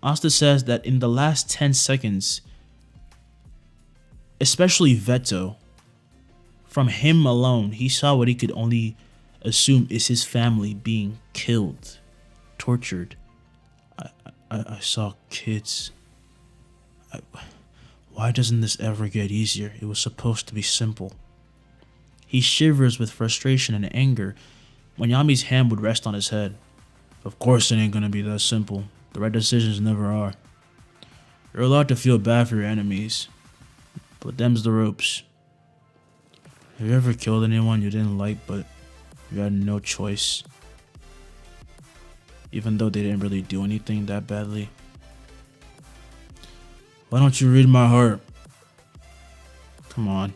Asta says that in the last 10 seconds, especially Veto, from him alone, he saw what he could only assume is his family being killed, tortured. I saw kids. Why doesn't this ever get easier? It was supposed to be simple. He shivers with frustration and anger when Yami's hand would rest on his head. Of course it ain't gonna be that simple. The right decisions never are. You're allowed to feel bad for your enemies, but them's the ropes. Have you ever killed anyone you didn't like but you had no choice? Even though they didn't really do anything that badly? Why don't you read my heart? Come on.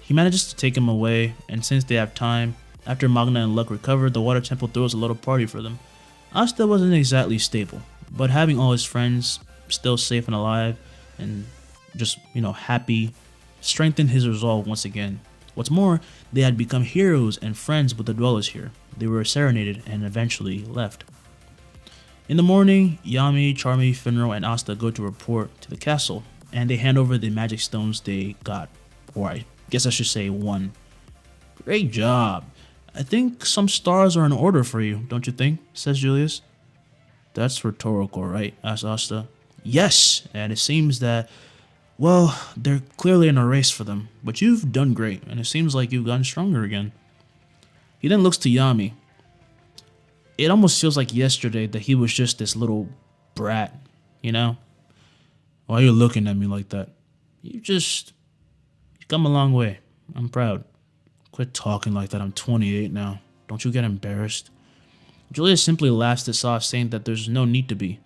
He manages to take him away, and since they have time, after Magna and Luck recover, the Water Temple throws a little party for them. Asta wasn't exactly stable, but having all his friends still safe and alive, and just, happy, strengthened his resolve once again. What's more, they had become heroes and friends with the dwellers here. They were serenaded and eventually left. In the morning, Yami, Charmy, Finro, and Asta go to report to the castle, and they hand over the magic stones they got, or I guess I should say won. Great job. I think some stars are in order for you, don't you think? Says Julius. That's rhetorical, right? Asks Asta. Yes, and it seems that, well, they're clearly in a race for them, but you've done great, and it seems like you've gotten stronger again. He then looks to Yami. It almost feels like yesterday that he was just this little brat, Why are you looking at me like that? You've come a long way. I'm proud. Quit talking like that. I'm 28 now. Don't you get embarrassed? Julius simply laughs this off, saying that there's no need to be.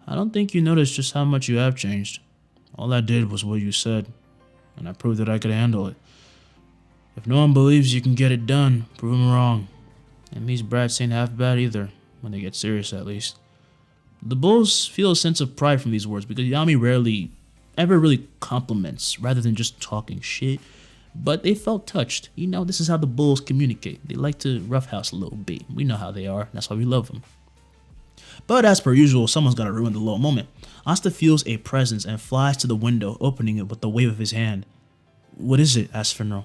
I don't think you noticed just how much you have changed. All I did was what you said, and I proved that I could handle it. If no one believes you can get it done, prove them wrong. And these brats ain't half bad either, when they get serious at least. The bulls feel a sense of pride from these words because Yami rarely ever really compliments rather than just talking shit. But they felt touched. You know, this is how the bulls communicate. They like to roughhouse a little bit. We know how they are. That's why we love them. But as per usual, someone's gotta ruin the little moment. Asta feels a presence and flies to the window, opening it with a wave of his hand. What is it? Asks Finral.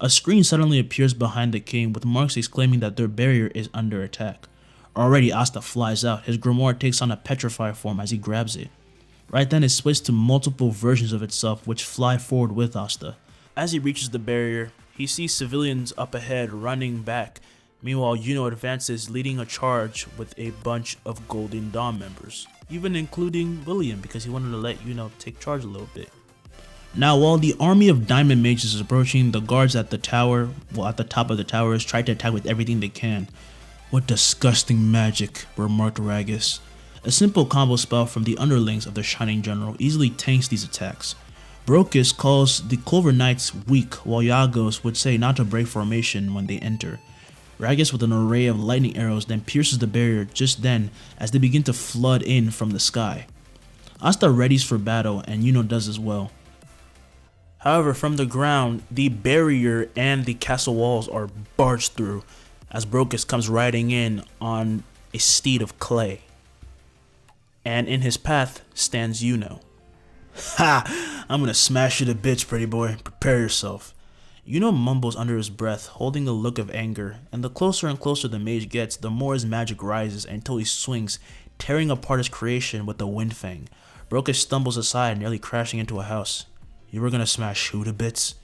A screen suddenly appears behind the king, with marks exclaiming that their barrier is under attack. Already, Asta flies out. His grimoire takes on a petrified form as he grabs it. Right then, it splits to multiple versions of itself, which fly forward with Asta. As he reaches the barrier, he sees civilians up ahead running back. Meanwhile, Yuno advances, leading a charge with a bunch of Golden Dawn members, even including William, because he wanted to let Yuno take charge a little bit. Now, while the army of diamond mages is approaching, the guards at the tower, at the top of the towers, try to attack with everything they can. What disgusting magic, remarked Ragus. A simple combo spell from the underlings of the Shining General easily tanks these attacks. Brocus calls the Clover Knights weak, while Yagos would say not to break formation when they enter. Ragus with an array of lightning arrows then pierces the barrier just then as they begin to flood in from the sky. Asta readies for battle and Yuno does as well. However, from the ground, the barrier and the castle walls are barged through as Brocus comes riding in on a steed of clay. And in his path stands Yuno. Ha! I'm gonna smash you to bits, pretty boy. Prepare yourself. Yuno mumbles under his breath, holding a look of anger, and the closer and closer the mage gets, the more his magic rises until he swings, tearing apart his creation with the wind fang. Brocus stumbles aside, nearly crashing into a house. You were gonna smash who to bits?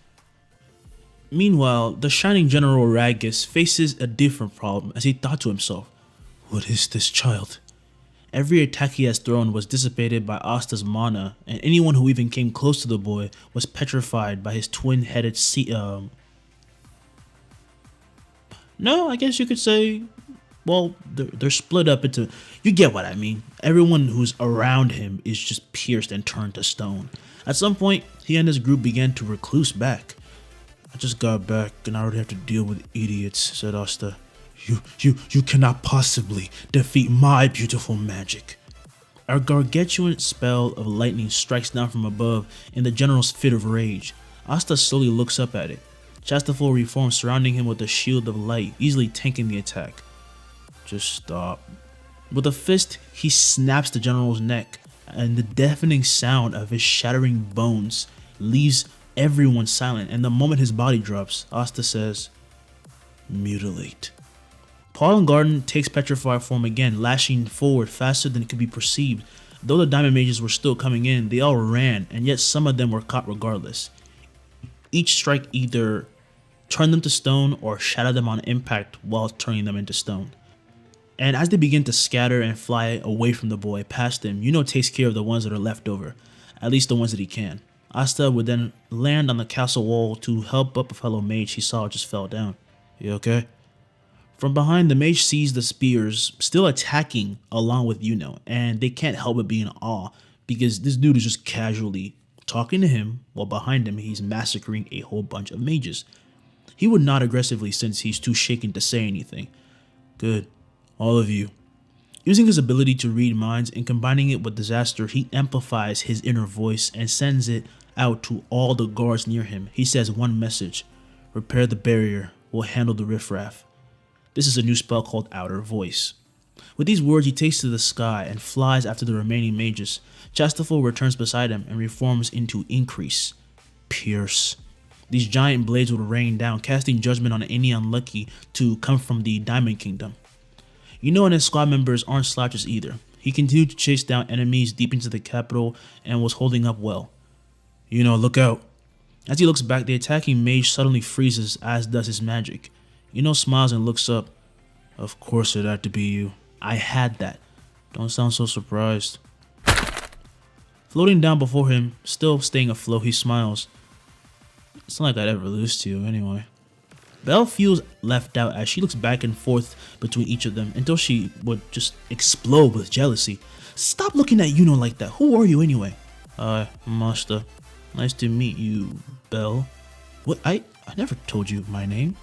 Meanwhile, the Shining General Ragus faces a different problem as he thought to himself, what is this child? Every attack he has thrown was dissipated by Asta's mana, and anyone who even came close to the boy was petrified by his twin-headed No, I guess you could say, well, they're split up into, you get what I mean. Everyone who's around him is just pierced and turned to stone. At some point, he and his group began to recluse back. I just got back and I already have to deal with idiots, said Asta. You cannot possibly defeat my beautiful magic. A gargantuan spell of lightning strikes down from above in the general's fit of rage. Asta slowly looks up at it. Chastaful reforms surrounding him with a shield of light, easily tanking the attack. Just stop. With a fist, he snaps the general's neck, and the deafening sound of his shattering bones leaves everyone silent, and the moment his body drops, Asta says, mutilate. Paul and Garden takes petrified form again, lashing forward faster than it could be perceived. Though the diamond mages were still coming in, they all ran, and yet some of them were caught regardless. Each strike either turned them to stone or shattered them on impact while turning them into stone. And as they begin to scatter and fly away from the boy past him, Yuno takes care of the ones that are left over, at least the ones that he can. Asta would then land on the castle wall to help up a fellow mage he saw just fell down. You okay? From behind, the mage sees the spears still attacking along with Yuno, and they can't help but be in awe because this dude is just casually talking to him while behind him he's massacring a whole bunch of mages. He would not aggressively since he's too shaken to say anything. Good, all of you. Using his ability to read minds and combining it with disaster, he amplifies his inner voice and sends it out to all the guards near him. He says one message: repair the barrier, we'll handle the riffraff. This is a new spell called Outer Voice. With these words, he takes to the sky and flies after the remaining mages. Chastaful returns beside him and reforms into Increase. Pierce. These giant blades would rain down, casting judgment on any unlucky to come from the Diamond Kingdom. Yuno and his squad members aren't slouches either. He continued to chase down enemies deep into the capital and was holding up well. Yuno, look out. As he looks back, the attacking mage suddenly freezes, as does his magic. Yuno smiles and looks up. Of course it had to be you. I had that. Don't sound so surprised. Floating down before him, still staying afloat, he smiles. It's not like I'd ever lose to you anyway. Belle feels left out as she looks back and forth between each of them until she would just explode with jealousy. Stop looking at Yuno like that. Who are you anyway? I'm Asta. Nice to meet you, Belle. What? I never told you my name.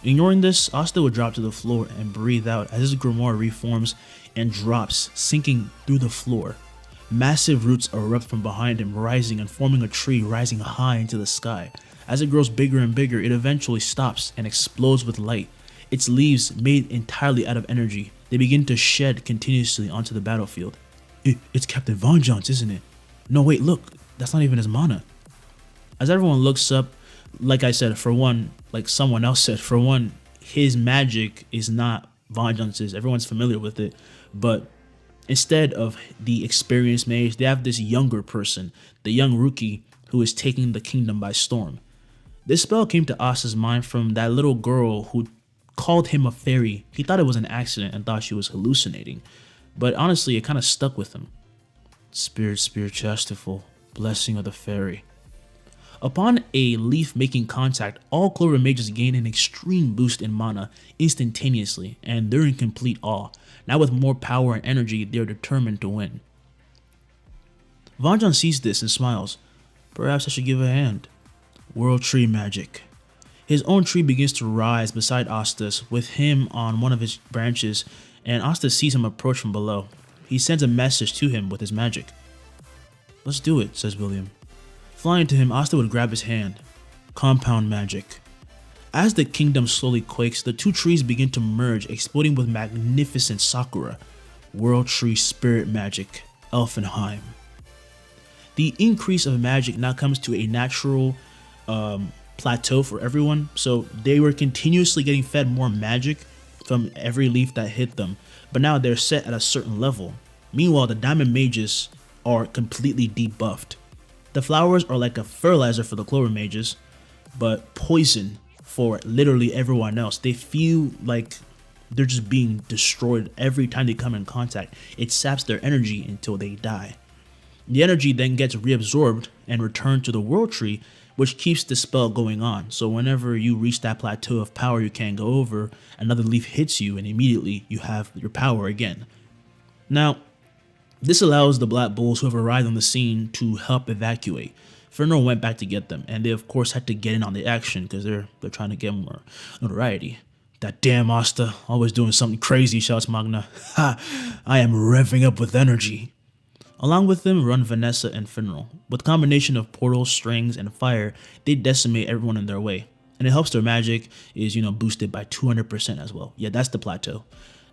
Ignoring this, Asta would drop to the floor and breathe out as his grimoire reforms and drops, sinking through the floor. Massive roots erupt from behind him, rising and forming a tree rising high into the sky. As it grows bigger and bigger, it eventually stops and explodes with light. Its leaves, made entirely out of energy, they begin to shed continuously onto the battlefield. It's Captain Von John's, isn't it? No, wait, look, that's not even his mana. As everyone looks up, like I said, for one, like someone else said, for one, his magic is not Von John's. Everyone's familiar with it, but instead of the experienced mage, they have this younger person, the young rookie, who is taking the kingdom by storm. This spell came to Asta's mind from that little girl who called him a fairy. He thought it was an accident and thought she was hallucinating, but honestly, it kind of stuck with him. Spirit, chasteful, blessing of the fairy. Upon a leaf making contact, all Clover mages gain an extreme boost in mana instantaneously, and they're in complete awe. Now with more power and energy, they're determined to win. Von John sees this and smiles. Perhaps I should give a hand. World Tree Magic. His own tree begins to rise beside Asta's, with him on one of his branches, and Asta sees him approach from below. He sends a message to him with his magic. Let's do it, says William. Flying to him, Asta would grab his hand. Compound magic. As the kingdom slowly quakes, the two trees begin to merge, exploding with magnificent sakura. World Tree Spirit Magic, Elfenheim. The increase of magic now comes to a natural plateau for everyone, so they were continuously getting fed more magic from every leaf that hit them, but now they're set at a certain level. Meanwhile, the diamond mages are completely debuffed. The flowers are like a fertilizer for the clover mages, but poison for literally everyone else. They feel like they're just being destroyed every time they come in contact. It saps their energy until they die. The energy then gets reabsorbed and returned to the world tree, which keeps the spell going on. So whenever you reach that plateau of power you can't go over, another leaf hits you and immediately you have your power again. Now, this allows the Black Bulls who have arrived on the scene to help evacuate. Fenrir went back to get them, and they of course had to get in on the action because they're trying to get more notoriety. That damn Asta, always doing something crazy, shouts Magna. Ha! I am revving up with energy. Along with them run Vanessa and Fenrir. With a combination of portals, strings, and fire, they decimate everyone in their way. And it helps their magic is, boosted by 200% as well. Yeah, that's the plateau.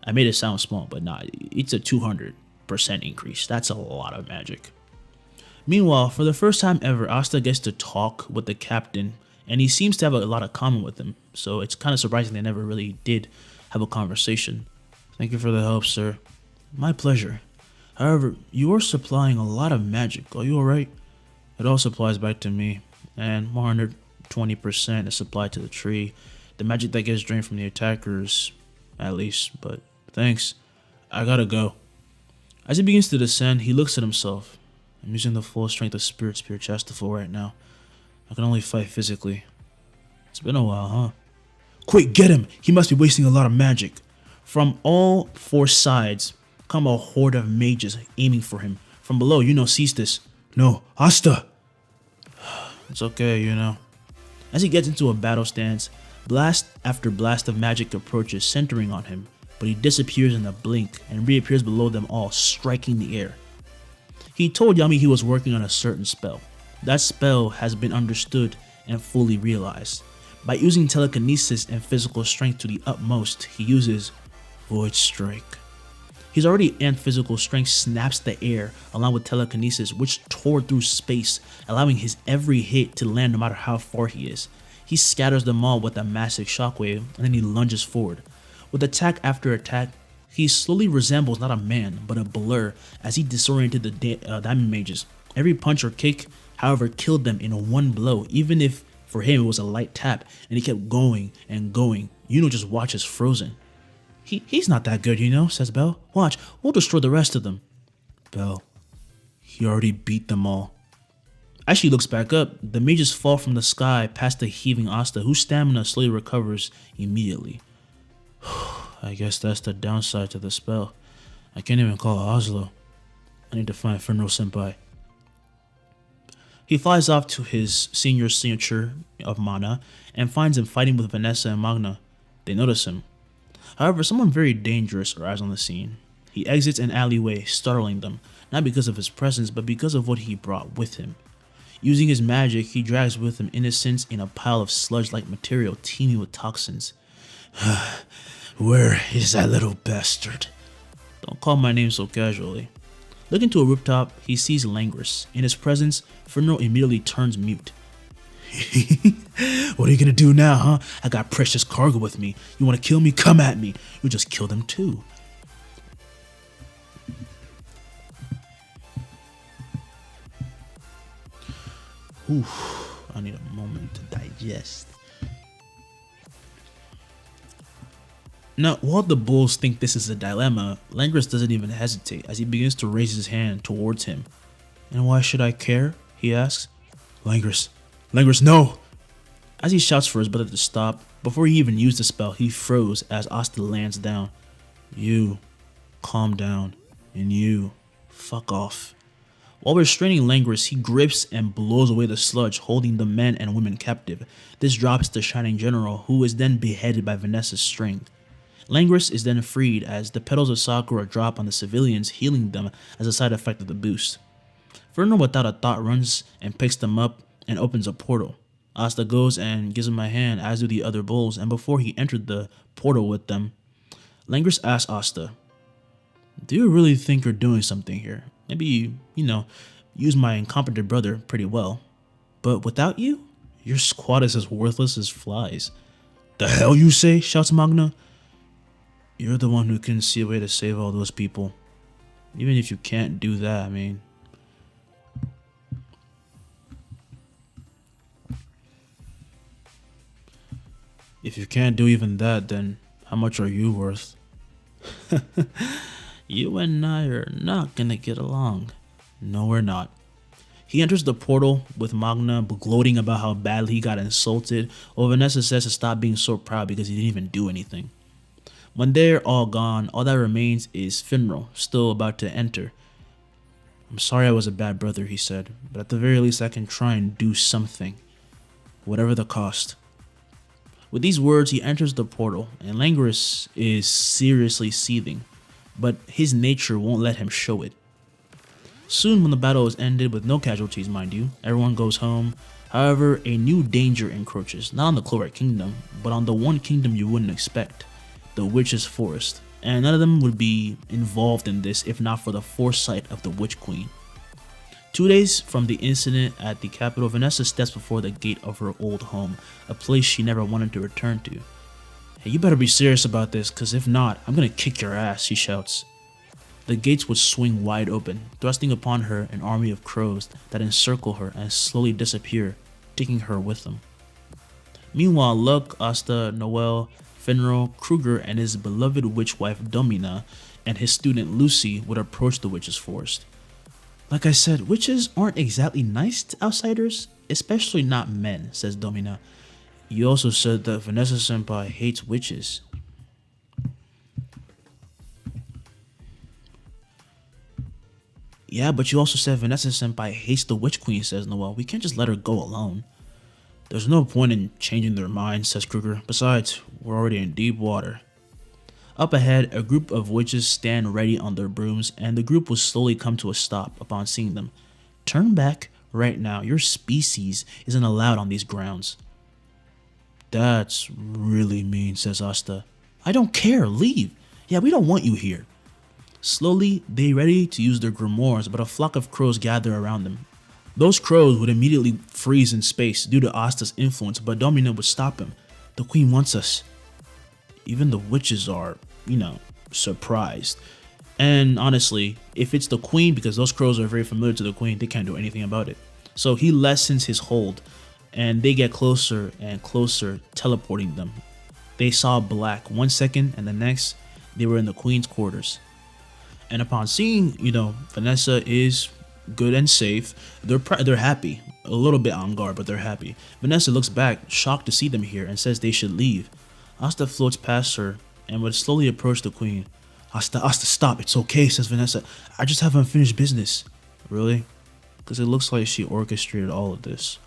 I made it sound small, but nah, it's a 200% increase. That's a lot of magic. Meanwhile, for the first time ever, Asta gets to talk with the captain, and he seems to have a lot of common with him, so it's kind of surprising they never really did have a conversation. Thank you for the help, sir. My pleasure. However, you are supplying a lot of magic. Are you alright? It all supplies back to me, and 120% is supplied to the tree. The magic that gets drained from the attackers, at least, but thanks. I gotta go. As he begins to descend, he looks at himself. I'm using the full strength of Spirit Chasteful right now. I can only fight physically. It's been a while, huh? Quick, get him! He must be wasting a lot of magic. From all four sides come a horde of mages aiming for him. From below, sees this. No, Asta! It's okay, As he gets into a battle stance, blast after blast of magic approaches, centering on him, but he disappears in a blink and reappears below them all, striking the air. He told Yami he was working on a certain spell. That spell has been understood and fully realized. By using telekinesis and physical strength to the utmost, he uses Void Strike. His already and physical strength snaps the air along with telekinesis, which tore through space, allowing his every hit to land no matter how far he is. He scatters them all with a massive shockwave, and then he lunges forward. With attack after attack, he slowly resembles not a man, but a blur as he disoriented the diamond mages. Every punch or kick, however, killed them in one blow, even if for him it was a light tap, and he kept going and going. Just watches frozen. He's not that good, says Belle. Watch, we'll destroy the rest of them. Belle, he already beat them all. As she looks back up, the mages fall from the sky past the heaving Asta, whose stamina slowly recovers immediately. I guess that's the downside to the spell. I can't even call Oslo. I need to find Fenrir Senpai. He flies off to his senior signature of mana and finds him fighting with Vanessa and Magna. They notice him. However, someone very dangerous arrives on the scene. He exits an alleyway, startling them, not because of his presence, but because of what he brought with him. Using his magic, he drags with him innocence in a pile of sludge-like material teeming with toxins. Where is that little bastard? Don't call my name so casually. Looking to a rooftop, he sees Langris. In his presence, Fernro immediately turns mute. What are you gonna do now, huh? I got precious cargo with me. You wanna kill me? Come at me. You'll just kill them too. I need a moment to digest. Now, while the bulls think this is a dilemma, Langris doesn't even hesitate as he begins to raise his hand towards him. And why should I care? He asks. Langris, no! As he shouts for his brother to stop, before he even used the spell, he froze as Asta lands down. You, calm down, and you, fuck off. While restraining Langris, he grips and blows away the sludge, holding the men and women captive. This drops the Shining General, who is then beheaded by Vanessa's strength. Langris is then freed as the petals of Sakura drop on the civilians, healing them as a side effect of the boost. Fernro without a thought runs and picks them up and opens a portal. Asta goes and gives him a hand, as do the other bulls, and before he entered the portal with them, Langris asks Asta, do you really think you're doing something here? Maybe, use my incompetent brother pretty well. But without you, your squad is as worthless as flies. The hell you say? Shouts Magna. You're the one who can see a way to save all those people. Even if you can't do that, if you can't do even that, then how much are you worth? You and I are not gonna get along. No, we're not. He enters the portal with Magna gloating about how badly he got insulted, while Vanessa says to stop being so proud because he didn't even do anything. When they're all gone, all that remains is Finro, still about to enter. I'm sorry I was a bad brother, he said, but at the very least I can try and do something. Whatever the cost. With these words, he enters the portal, and Langris is seriously seething, but his nature won't let him show it. Soon, when the battle is ended with no casualties, mind you, everyone goes home. However, a new danger encroaches, not on the Chlorite Kingdom, but on the one kingdom you wouldn't expect, the Witch's Forest, and none of them would be involved in this if not for the foresight of the Witch Queen. 2 days from the incident at the capital, Vanessa steps before the gate of her old home, a place she never wanted to return to. Hey, you better be serious about this, cause if not, I'm gonna kick your ass, she shouts. The gates would swing wide open, thrusting upon her an army of crows that encircle her and slowly disappear, taking her with them. Meanwhile, Luck, Asta, Noel, Finro, Kruger, and his beloved witch wife Domina and his student Lucy would approach the Witch's Forest. Like I said, witches aren't exactly nice to outsiders, especially not men, says Domina. You also said that Vanessa-senpai hates witches. Yeah, but you also said Vanessa-senpai hates the Witch Queen, says Noel. We can't just let her go alone. There's no point in changing their minds, says Kruger. Besides, we're already in deep water. Up ahead, a group of witches stand ready on their brooms, and the group will slowly come to a stop upon seeing them. Turn back right now. Your species isn't allowed on these grounds. That's really mean, says Asta. I don't care. Leave. Yeah, we don't want you here. Slowly, they ready to use their grimoires, but a flock of crows gather around them. Those crows would immediately freeze in space due to Asta's influence, but Domina would stop him. The queen wants us. Even the witches are, surprised. And honestly, if it's the queen, because those crows are very familiar to the queen, they can't do anything about it. So he lessens his hold, and they get closer and closer, teleporting them. They saw black 1 second, and the next, they were in the queen's quarters. And upon seeing, Vanessa is good and safe, they're happy. A little bit on guard, but they're happy. Vanessa looks back, shocked to see them here, and says they should leave. Asta floats past her and would slowly approach the queen. Asta, stop. It's okay, says Vanessa. I just have unfinished business. Really? Because it looks like she orchestrated all of this.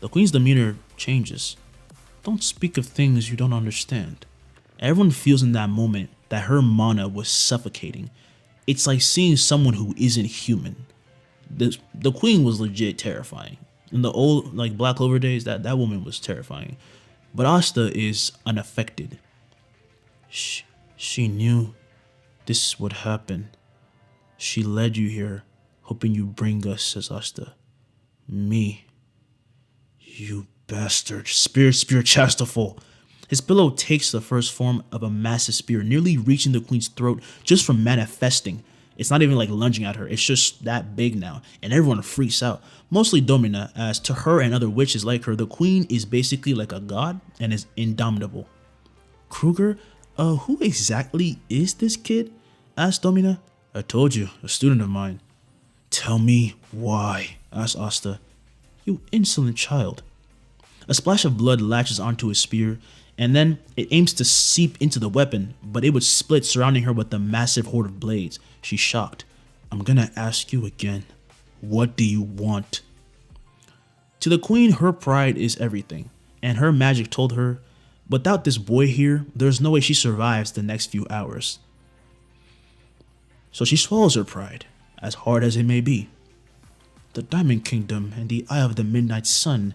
The queen's demeanor changes. Don't speak of things you don't understand. Everyone feels in that moment that her mana was suffocating. It's like seeing someone who isn't human. The queen was legit terrifying. In the old like Black Clover days, that woman was terrifying. But Asta is unaffected. She knew this would happen. She led you here, hoping you bring us, says Asta. Me. You bastard. Spear Chastaful. His pillow takes the first form of a massive spear, nearly reaching the queen's throat just from manifesting. It's not even like lunging at her, it's just that big now, and everyone freaks out. Mostly Domina, as to her and other witches like her, the queen is basically like a god and is indomitable. Kruger, who exactly is this kid? Asked Domina. I told you, a student of mine. Tell me why, asked Asta. You insolent child. A splash of blood latches onto his spear, and then it aims to seep into the weapon, but it would split, surrounding her with a massive horde of blades. She's shocked. I'm gonna ask you again. What do you want? To the queen, her pride is everything, and her magic told her, without this boy here, there's no way she survives the next few hours. So she swallows her pride, as hard as it may be. The Diamond Kingdom and the Eye of the Midnight Sun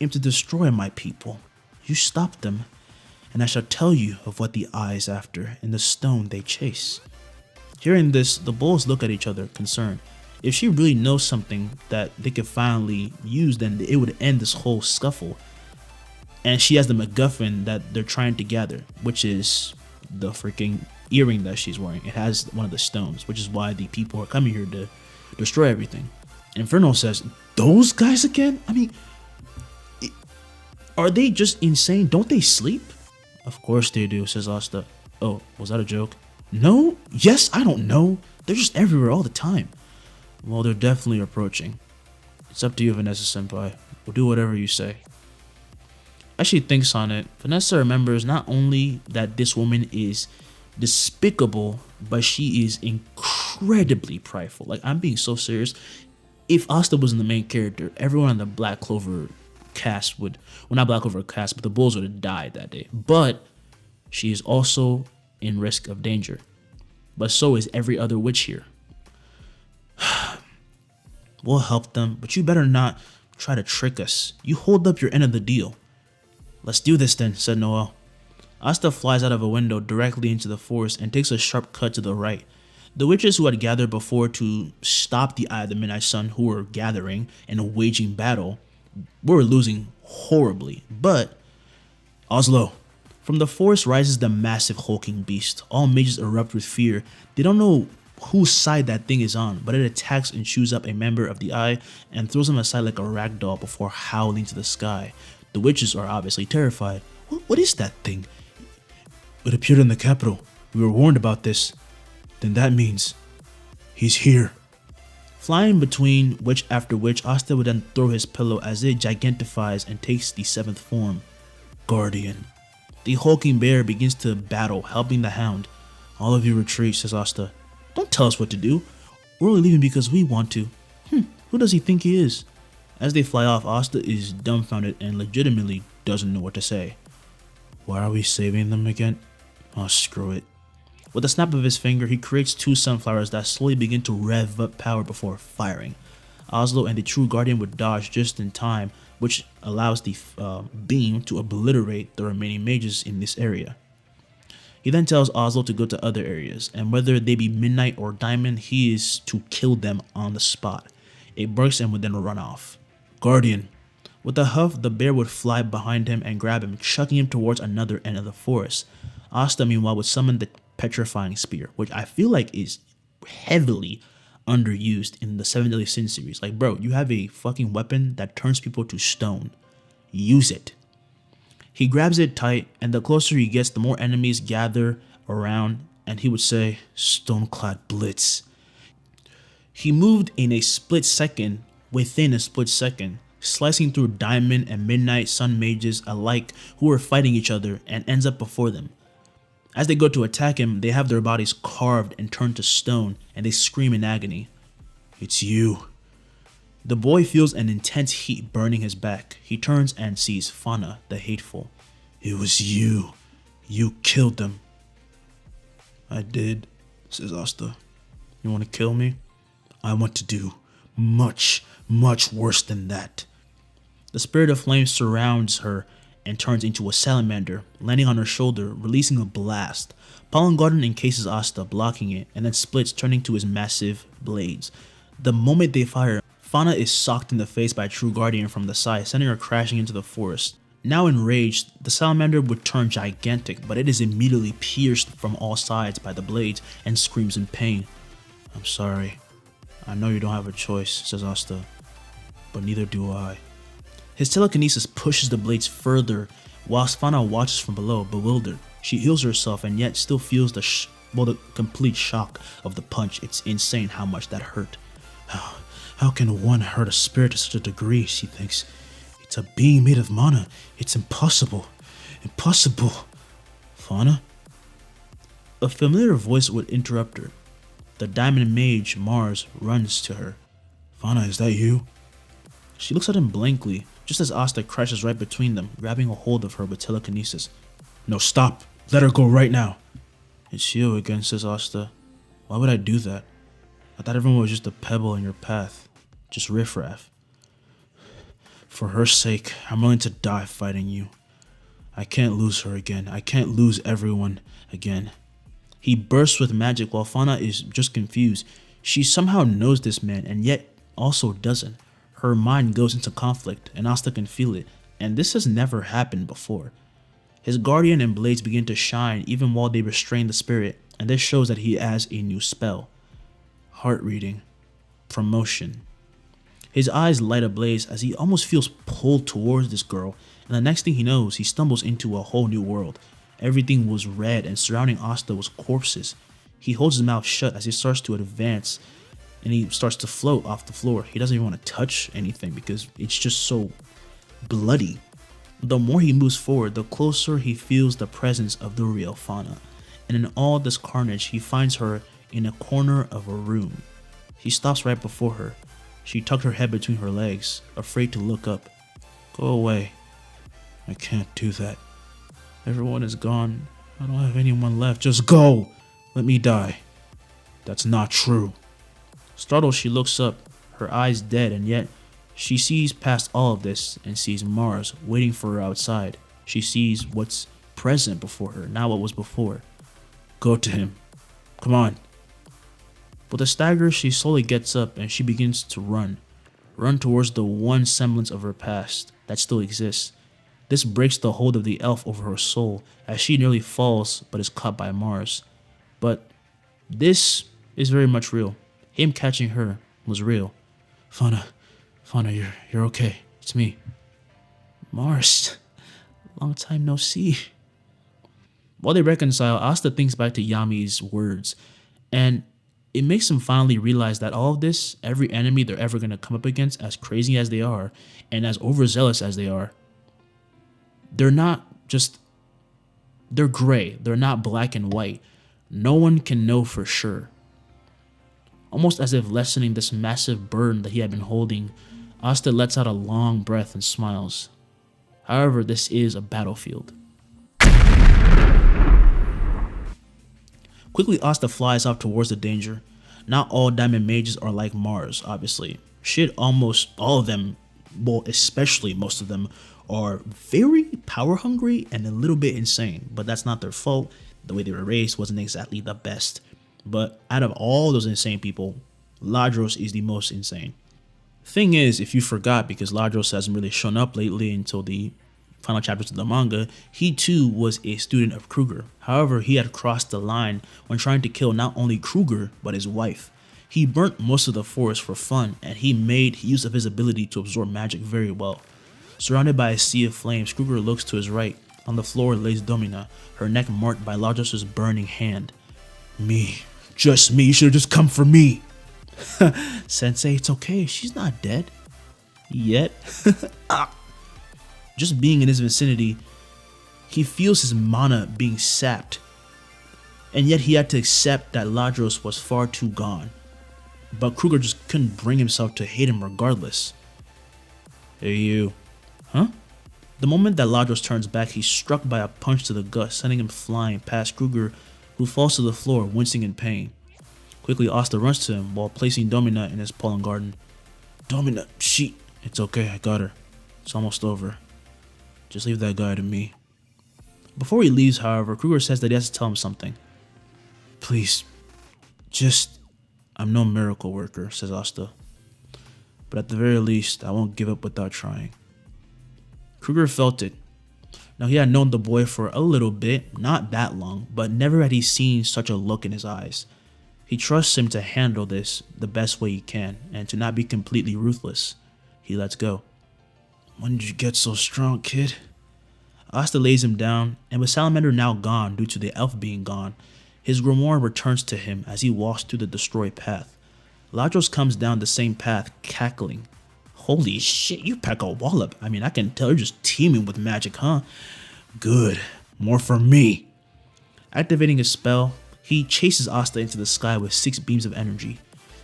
aim to destroy my people. You stop them, and I shall tell you of what the Eye is after in the stone they chase. Hearing this, the bulls look at each other, concerned. If she really knows something that they could finally use, then it would end this whole scuffle. And she has the MacGuffin that they're trying to gather, which is the freaking earring that she's wearing. It has one of the stones, which is why the people are coming here to destroy everything. Inferno says, those guys again? I mean, are they just insane? Don't they sleep? Of course they do, says Asta. Oh, was that a joke? No? Yes, I don't know. They're just everywhere all the time. Well, they're definitely approaching. It's up to you, Vanessa-senpai. We'll do whatever you say. As she thinks on it, Vanessa remembers not only that this woman is despicable, but she is incredibly prideful. Like, I'm being so serious. If Asta wasn't the main character, everyone on the Black Clover cast would, well, not Black Clover cast, but the bulls would have died that day. But she is also in risk of danger. But so is every other witch here. We'll help them, but you better not try to trick us. You hold up your end of the deal. Let's do this then, said Noel. Asta flies out of a window directly into the forest and takes a sharp cut to the right. The witches who had gathered before to stop the Eye of the Midnight Sun, who were gathering and waging battle, were losing horribly. But Oslo. From the forest rises the massive hulking beast. All mages erupt with fear. They don't know whose side that thing is on, but it attacks and chews up a member of the Eye and throws him aside like a rag doll before howling to the sky. The witches are obviously terrified. What is that thing? It appeared in the capital. We were warned about this. Then that means he's here. Flying between witch after witch, Asta would then throw his pillow as it gigantifies and takes the seventh form, Guardian. The hulking bear begins to battle, helping the hound. All of you retreat, says Asta. Don't tell us what to do. We're only leaving because we want to. Who does he think he is? As they fly off, Asta is dumbfounded and legitimately doesn't know what to say. Why are we saving them again? Oh, screw it. With a snap of his finger, he creates two sunflowers that slowly begin to rev up power before firing. Oslo and the true guardian would dodge just in time, which allows the beam to obliterate the remaining mages in this area. He then tells Oslo to go to other areas, and whether they be Midnight or Diamond, he is to kill them on the spot. It barks and would then run off. Guardian. With a huff, the bear would fly behind him and grab him, chucking him towards another end of the forest. Asta, meanwhile, would summon the petrifying spear, which I feel like is heavily underused in the 7 Deadly Sins series. Like, bro, you have a fucking weapon that turns people to stone. Use it. He grabs it tight, and the closer he gets, the more enemies gather around, and he would say, Stoneclad Blitz. He moved in a split second, within a split second, slicing through Diamond and Midnight Sun mages alike who were fighting each other, and ends up before them. As they go to attack him, they have their bodies carved and turned to stone, and they scream in agony. It's you. The boy feels an intense heat burning his back. He turns and sees Fauna, the hateful. It was you. You killed them. I did, says Asta. You want to kill me? I want to do much, much worse than that. The spirit of flame surrounds her and turns into a salamander, landing on her shoulder, releasing a blast. Pollen Garden encases Asta, blocking it, and then splits, turning to his massive blades. The moment they fire, Fauna is socked in the face by a true guardian from the side, sending her crashing into the forest. Now enraged, the salamander would turn gigantic, but it is immediately pierced from all sides by the blades and screams in pain. I'm sorry. I know you don't have a choice, says Asta, but neither do I. His telekinesis pushes the blades further, whilst Fauna watches from below, bewildered. She heals herself and yet still feels the complete shock of the punch. It's insane how much that hurt. How can one hurt a spirit to such a degree, she thinks. It's a being made of mana. It's impossible. Impossible. Fauna? A familiar voice would interrupt her. The diamond mage, Mars, runs to her. Fauna, is that you? She looks at him blankly, just as Asta crashes right between them, grabbing a hold of her with telekinesis. No, stop. Let her go right now. It's you again, says Asta. Why would I do that? I thought everyone was just a pebble in your path. Just riffraff. For her sake, I'm willing to die fighting you. I can't lose her again. I can't lose everyone again. He bursts with magic while Fauna is just confused. She somehow knows this man and yet also doesn't. Her mind goes into conflict and Asta can feel it, and this has never happened before. His guardian and blades begin to shine even while they restrain the spirit, and this shows that he has a new spell. Heart reading. Promotion. His eyes light ablaze as he almost feels pulled towards this girl, and the next thing he knows, he stumbles into a whole new world. Everything was red and surrounding Asta was corpses. He holds his mouth shut as he starts to advance and he starts to float off the floor. He doesn't even want to touch anything because it's just so bloody. The more he moves forward, the closer he feels the presence of the real Fauna. And in all this carnage, he finds her in a corner of a room. He stops right before her. She tucked her head between her legs, afraid to look up. Go away. I can't do that. Everyone is gone. I don't have anyone left. Just go. Let me die. That's not true. Startled, she looks up, her eyes dead, and yet she sees past all of this and sees Mars waiting for her outside. She sees what's present before her, not what was before. Go to him. Come on. With a stagger, she slowly gets up and she begins to run towards the one semblance of her past that still exists. This breaks the hold of the elf over her soul as she nearly falls but is caught by Mars. But this is very much real. Him catching her was real. Fauna, you're okay. It's me. Mars, long time no see. While they reconcile, Asta thinks back to Yami's words, and it makes him finally realize that all of this, every enemy they're ever going to come up against, as crazy as they are, and as overzealous as they are, they're gray. They're not black and white. No one can know for sure. Almost as if lessening this massive burden that he had been holding, Asta lets out a long breath and smiles. However, this is a battlefield. Quickly, Asta flies off towards the danger. Not all diamond mages are like Mars, obviously. Shit, almost all of them, well, especially most of them, are very power hungry and a little bit insane, but that's not their fault. The way they were raised wasn't exactly the best. But out of all those insane people, Ladros is the most insane. Thing is, if you forgot, because Ladros hasn't really shown up lately until the final chapters of the manga, he too was a student of Kruger. However, he had crossed the line when trying to kill not only Kruger, but his wife. He burnt most of the forest for fun, and he made use of his ability to absorb magic very well. Surrounded by a sea of flames, Kruger looks to his right. On the floor lays Domina, her neck marked by Ladros' burning hand. Me. Just me. You should have just come for me. Sensei, it's okay. She's not dead. Yet. Just being in his vicinity, he feels his mana being sapped. And yet he had to accept that Ladros was far too gone. But Kruger just couldn't bring himself to hate him regardless. Hey you. Huh? The moment that Ladros turns back, he's struck by a punch to the gut, sending him flying past Kruger, who falls to the floor, wincing in pain. Quickly, Asta runs to him while placing Domina in his pollen garden. Domina, she... It's okay, I got her. It's almost over. Just leave that guy to me. Before he leaves, however, Kruger says that he has to tell him something. Please, just... I'm no miracle worker, says Asta. But at the very least, I won't give up without trying. Kruger felt it. Now, he had known the boy for a little bit, not that long, but never had he seen such a look in his eyes. He trusts him to handle this the best way he can, and to not be completely ruthless. He lets go. When did you get so strong, kid? Asta lays him down, and with Salamander now gone due to the elf being gone, his grimoire returns to him as he walks through the destroyed path. Ladros comes down the same path, cackling. Holy shit, you pack a wallop. I mean, I can tell you're just teeming with magic, huh? Good. More for me. Activating his spell, he chases Asta into the sky with 6 beams of energy.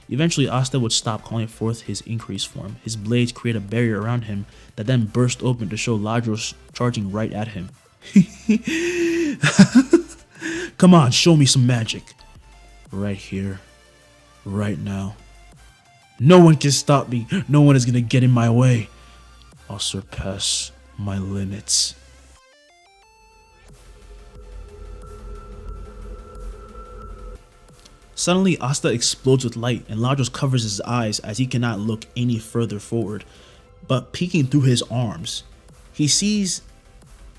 Eventually, Asta would stop calling forth his increased form. His blades create a barrier around him that then burst open to show Ladros charging right at him. Come on, show me some magic. Right here. Right now. No one can stop me. No one is gonna get in my way. I'll surpass my limits. Suddenly, Asta explodes with light, and Ladros covers his eyes as he cannot look any further forward. But peeking through his arms, he sees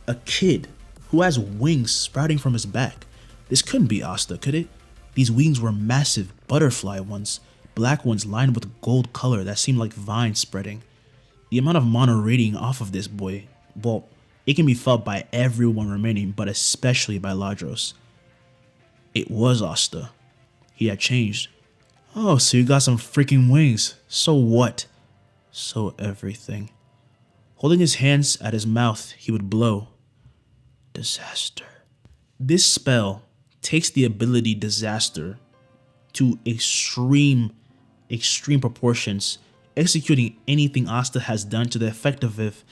a kid who has wings sprouting from his back. This couldn't be Asta, could it? These wings were massive butterfly ones, black ones lined with gold color that seemed like vines spreading. The amount of mana radiating off of this boy, well, it can be felt by everyone remaining, but especially by Ladros. It was Asta. He had changed. Oh, so you got some freaking wings. So what? So everything. Holding his hands at his mouth, he would blow. Disaster. This spell takes the ability Disaster to extreme proportions, executing anything Asta has done to the effect of if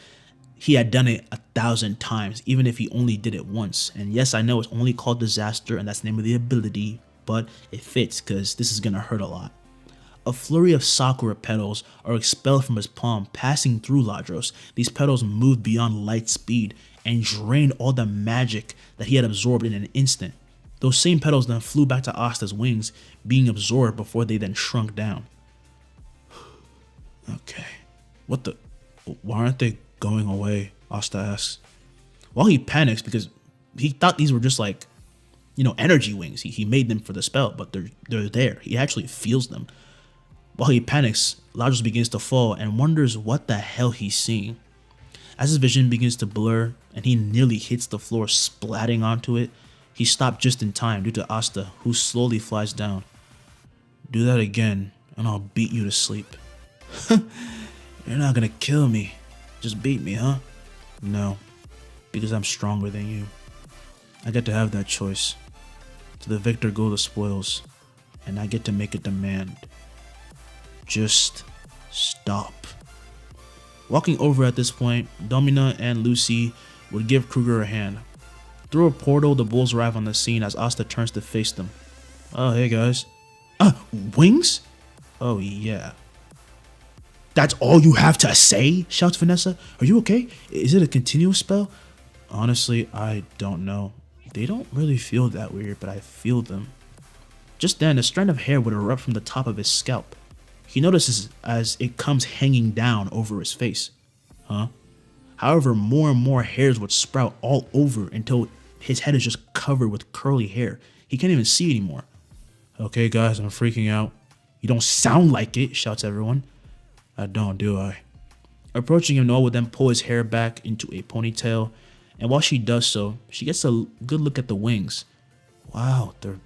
he had done it 1,000 times, even if he only did it once. And yes, I know it's only called Disaster, and that's the name of the ability, but it fits because this is gonna hurt a lot. A flurry of sakura petals are expelled from his palm, passing through Ladros. These petals moved beyond light speed and drained all the magic that he had absorbed in an instant. Those same petals then flew back to Asta's wings, being absorbed before they then shrunk down. Okay. What the? Why aren't they going away? Asta asks. Well, he panics because he thought these were just like, energy wings. He made them for the spell, but they're there. He actually feels them. While he panics, Ladros begins to fall and wonders what the hell he's seeing. As his vision begins to blur and he nearly hits the floor, splatting onto it, he stopped just in time due to Asta, who slowly flies down. Do that again and I'll beat you to sleep. You're not gonna kill me. Just beat me, huh? No, because I'm stronger than you. I get to have that choice. To the victor go the spoils, and I get to make a demand. Just stop. Walking over at this point, Domina and Lucy would give Kruger a hand. Through a portal, the bulls arrive on the scene as Asta turns to face them. Oh, hey guys. Wings? Oh, yeah. That's all you have to say? Shouts Vanessa. Are you okay? Is it a continuous spell? Honestly, I don't know. They don't really feel that weird, but I feel them. Just then, a strand of hair would erupt from the top of his scalp. He notices as it comes hanging down over his face. Huh? However, more and more hairs would sprout all over until his head is just covered with curly hair. He can't even see anymore. Okay, guys, I'm freaking out. You don't sound like it, shouts everyone. I don't, do I? Approaching him, Noah would then pull his hair back into a ponytail, and while she does so, she gets a good look at the wings. Wow, they're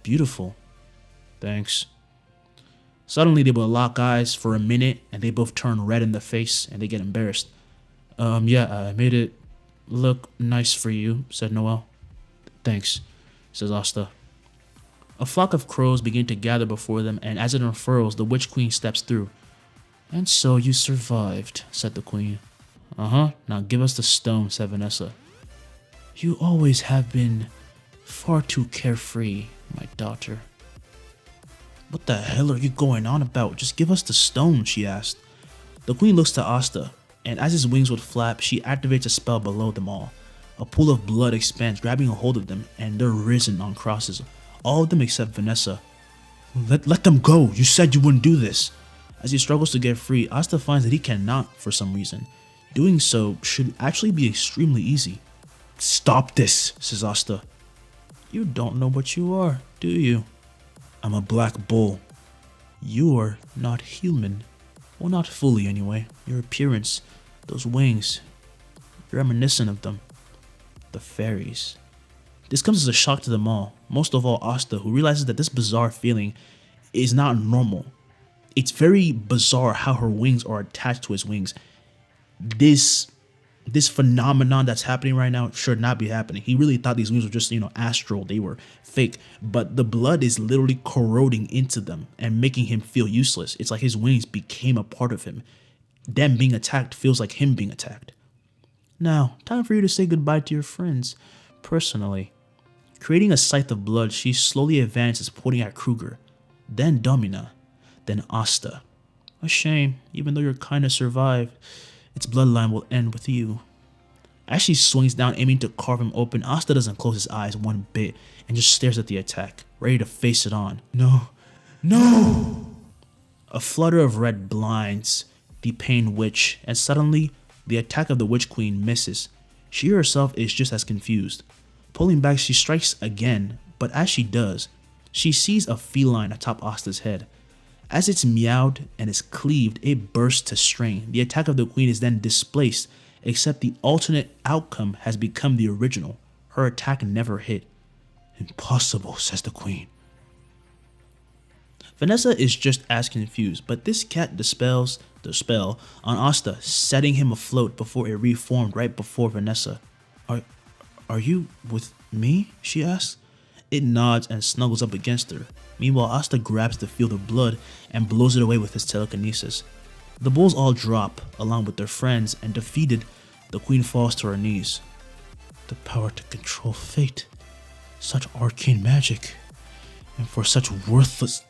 beautiful. Thanks. Suddenly, they will lock eyes for a minute, and they both turn red in the face, and they get embarrassed. Yeah, I made it look nice for you, said Noel. Thanks, says Asta. A flock of crows begin to gather before them, and as it unfurls, the Witch Queen steps through. And so you survived, said the Queen. Uh-huh, now give us the stone, said Vanessa. You always have been far too carefree, my daughter. What the hell are you going on about? Just give us the stone, she asked. The queen looks to Asta, and as his wings would flap, she activates a spell below them all. A pool of blood expands, grabbing a hold of them, and they're risen on crosses. All of them except Vanessa. Let them go. You said you wouldn't do this. As he struggles to get free, Asta finds that he cannot for some reason. Doing so should actually be extremely easy. Stop this, says Asta. You don't know what you are, do you? I'm a black bull. You are not human. Well, not fully anyway. Your appearance, those wings, you're reminiscent of them. The fairies. This comes as a shock to them all, most of all Asta, who realizes that this bizarre feeling is not normal. It's very bizarre how her wings are attached to his wings. This phenomenon that's happening right now should not be happening. He really thought these wings were just, astral. They were fake. But the blood is literally corroding into them and making him feel useless. It's like his wings became a part of him. Them being attacked feels like him being attacked. Now, time for you to say goodbye to your friends, personally. Creating a scythe of blood, she slowly advances, pointing at Kruger, then Domina, then Asta. A shame, even though your kind of survived, its bloodline will end with you. As she swings down, aiming to carve him open, Asta doesn't close his eyes one bit and just stares at the attack, ready to face it on. No, no! A flutter of red blinds the pained witch, and suddenly, the attack of the Witch Queen misses. She herself is just as confused. Pulling back, she strikes again, but as she does, she sees a feline atop Asta's head. As it's meowed and is cleaved, it bursts to strain. The attack of the queen is then displaced, except the alternate outcome has become the original. Her attack never hit. Impossible, says the queen. Vanessa is just as confused, but this cat dispels the spell on Asta, setting him afloat before it reformed right before Vanessa. Are you with me? She asks. It nods and snuggles up against her. Meanwhile, Asta grabs the field of blood and blows it away with his telekinesis. The bulls all drop, along with their friends, and defeated, the queen falls to her knees. The power to control fate. Such arcane magic. And for such worthless...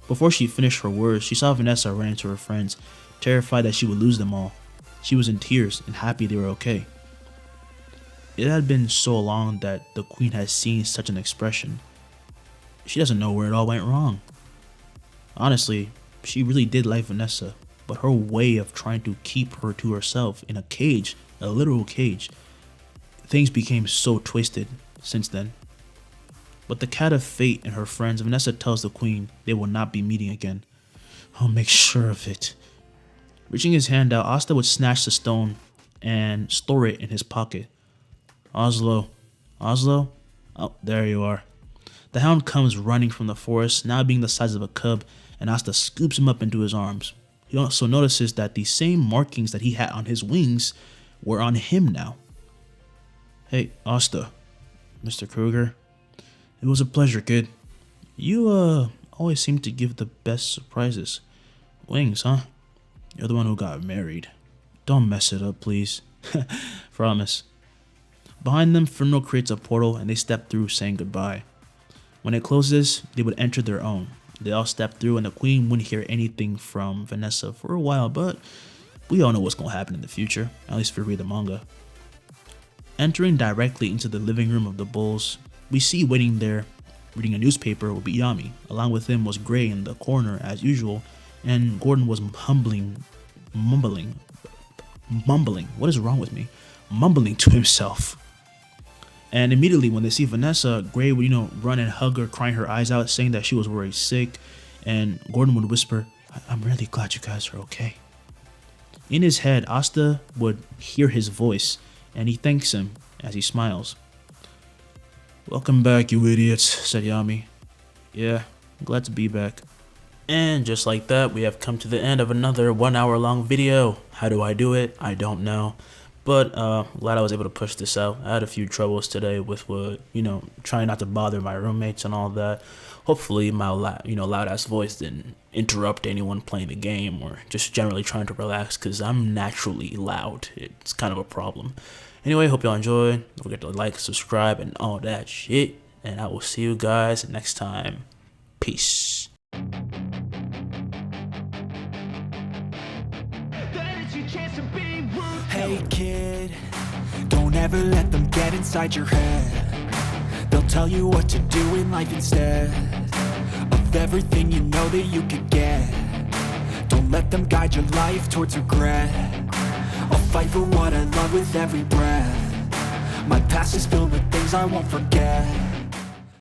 Before she finished her words, she saw Vanessa run into her friends, terrified that she would lose them all. She was in tears and happy they were okay. It had been so long that the queen had seen such an expression. She doesn't know where it all went wrong. Honestly, she really did like Vanessa, but her way of trying to keep her to herself in a cage, a literal cage, things became so twisted since then. But the cat of fate and her friends, Vanessa tells the queen they will not be meeting again. I'll make sure of it. Reaching his hand out, Asta would snatch the stone and store it in his pocket. Oslo? Oh, there you are. The hound comes running from the forest, now being the size of a cub, and Asta scoops him up into his arms. He also notices that the same markings that he had on his wings were on him now. Hey, Asta. Mr. Kruger. It was a pleasure, kid. You, always seem to give the best surprises. Wings, huh? You're the one who got married. Don't mess it up, please. Promise. Behind them, Fernal creates a portal and they step through, saying goodbye. When it closes, they would enter their own. They all step through and the queen wouldn't hear anything from Vanessa for a while, but we all know what's going to happen in the future, at least if we read the manga. Entering directly into the living room of the bulls, we see waiting there, reading a newspaper, would be Yami. Along with him was Gray in the corner as usual, and Gordon was mumbling. What is wrong with me? Mumbling to himself. And immediately when they see Vanessa, Gray would, run and hug her, crying her eyes out, saying that she was very sick. And Gordon would whisper, I'm really glad you guys are okay. In his head, Asta would hear his voice, and he thanks him as he smiles. Welcome back, you idiots, said Yami. Yeah, I'm glad to be back. And just like that, we have come to the end of another 1 hour long video. How do I do it? I don't know. But glad I was able to push this out. I had a few troubles today with trying not to bother my roommates and all that. Hopefully my loud ass voice didn't interrupt anyone playing the game or just generally trying to relax, because I'm naturally loud. It's kind of a problem. Anyway, hope y'all enjoyed. Don't forget to like, subscribe, and all that shit. And I will see you guys next time. Peace. Hey kid, don't ever let them get inside your head. They'll tell you what to do in life instead of everything you know that you could get. Don't let them guide your life towards regret. I'll fight for what I love with every breath. My past is filled with things I won't forget.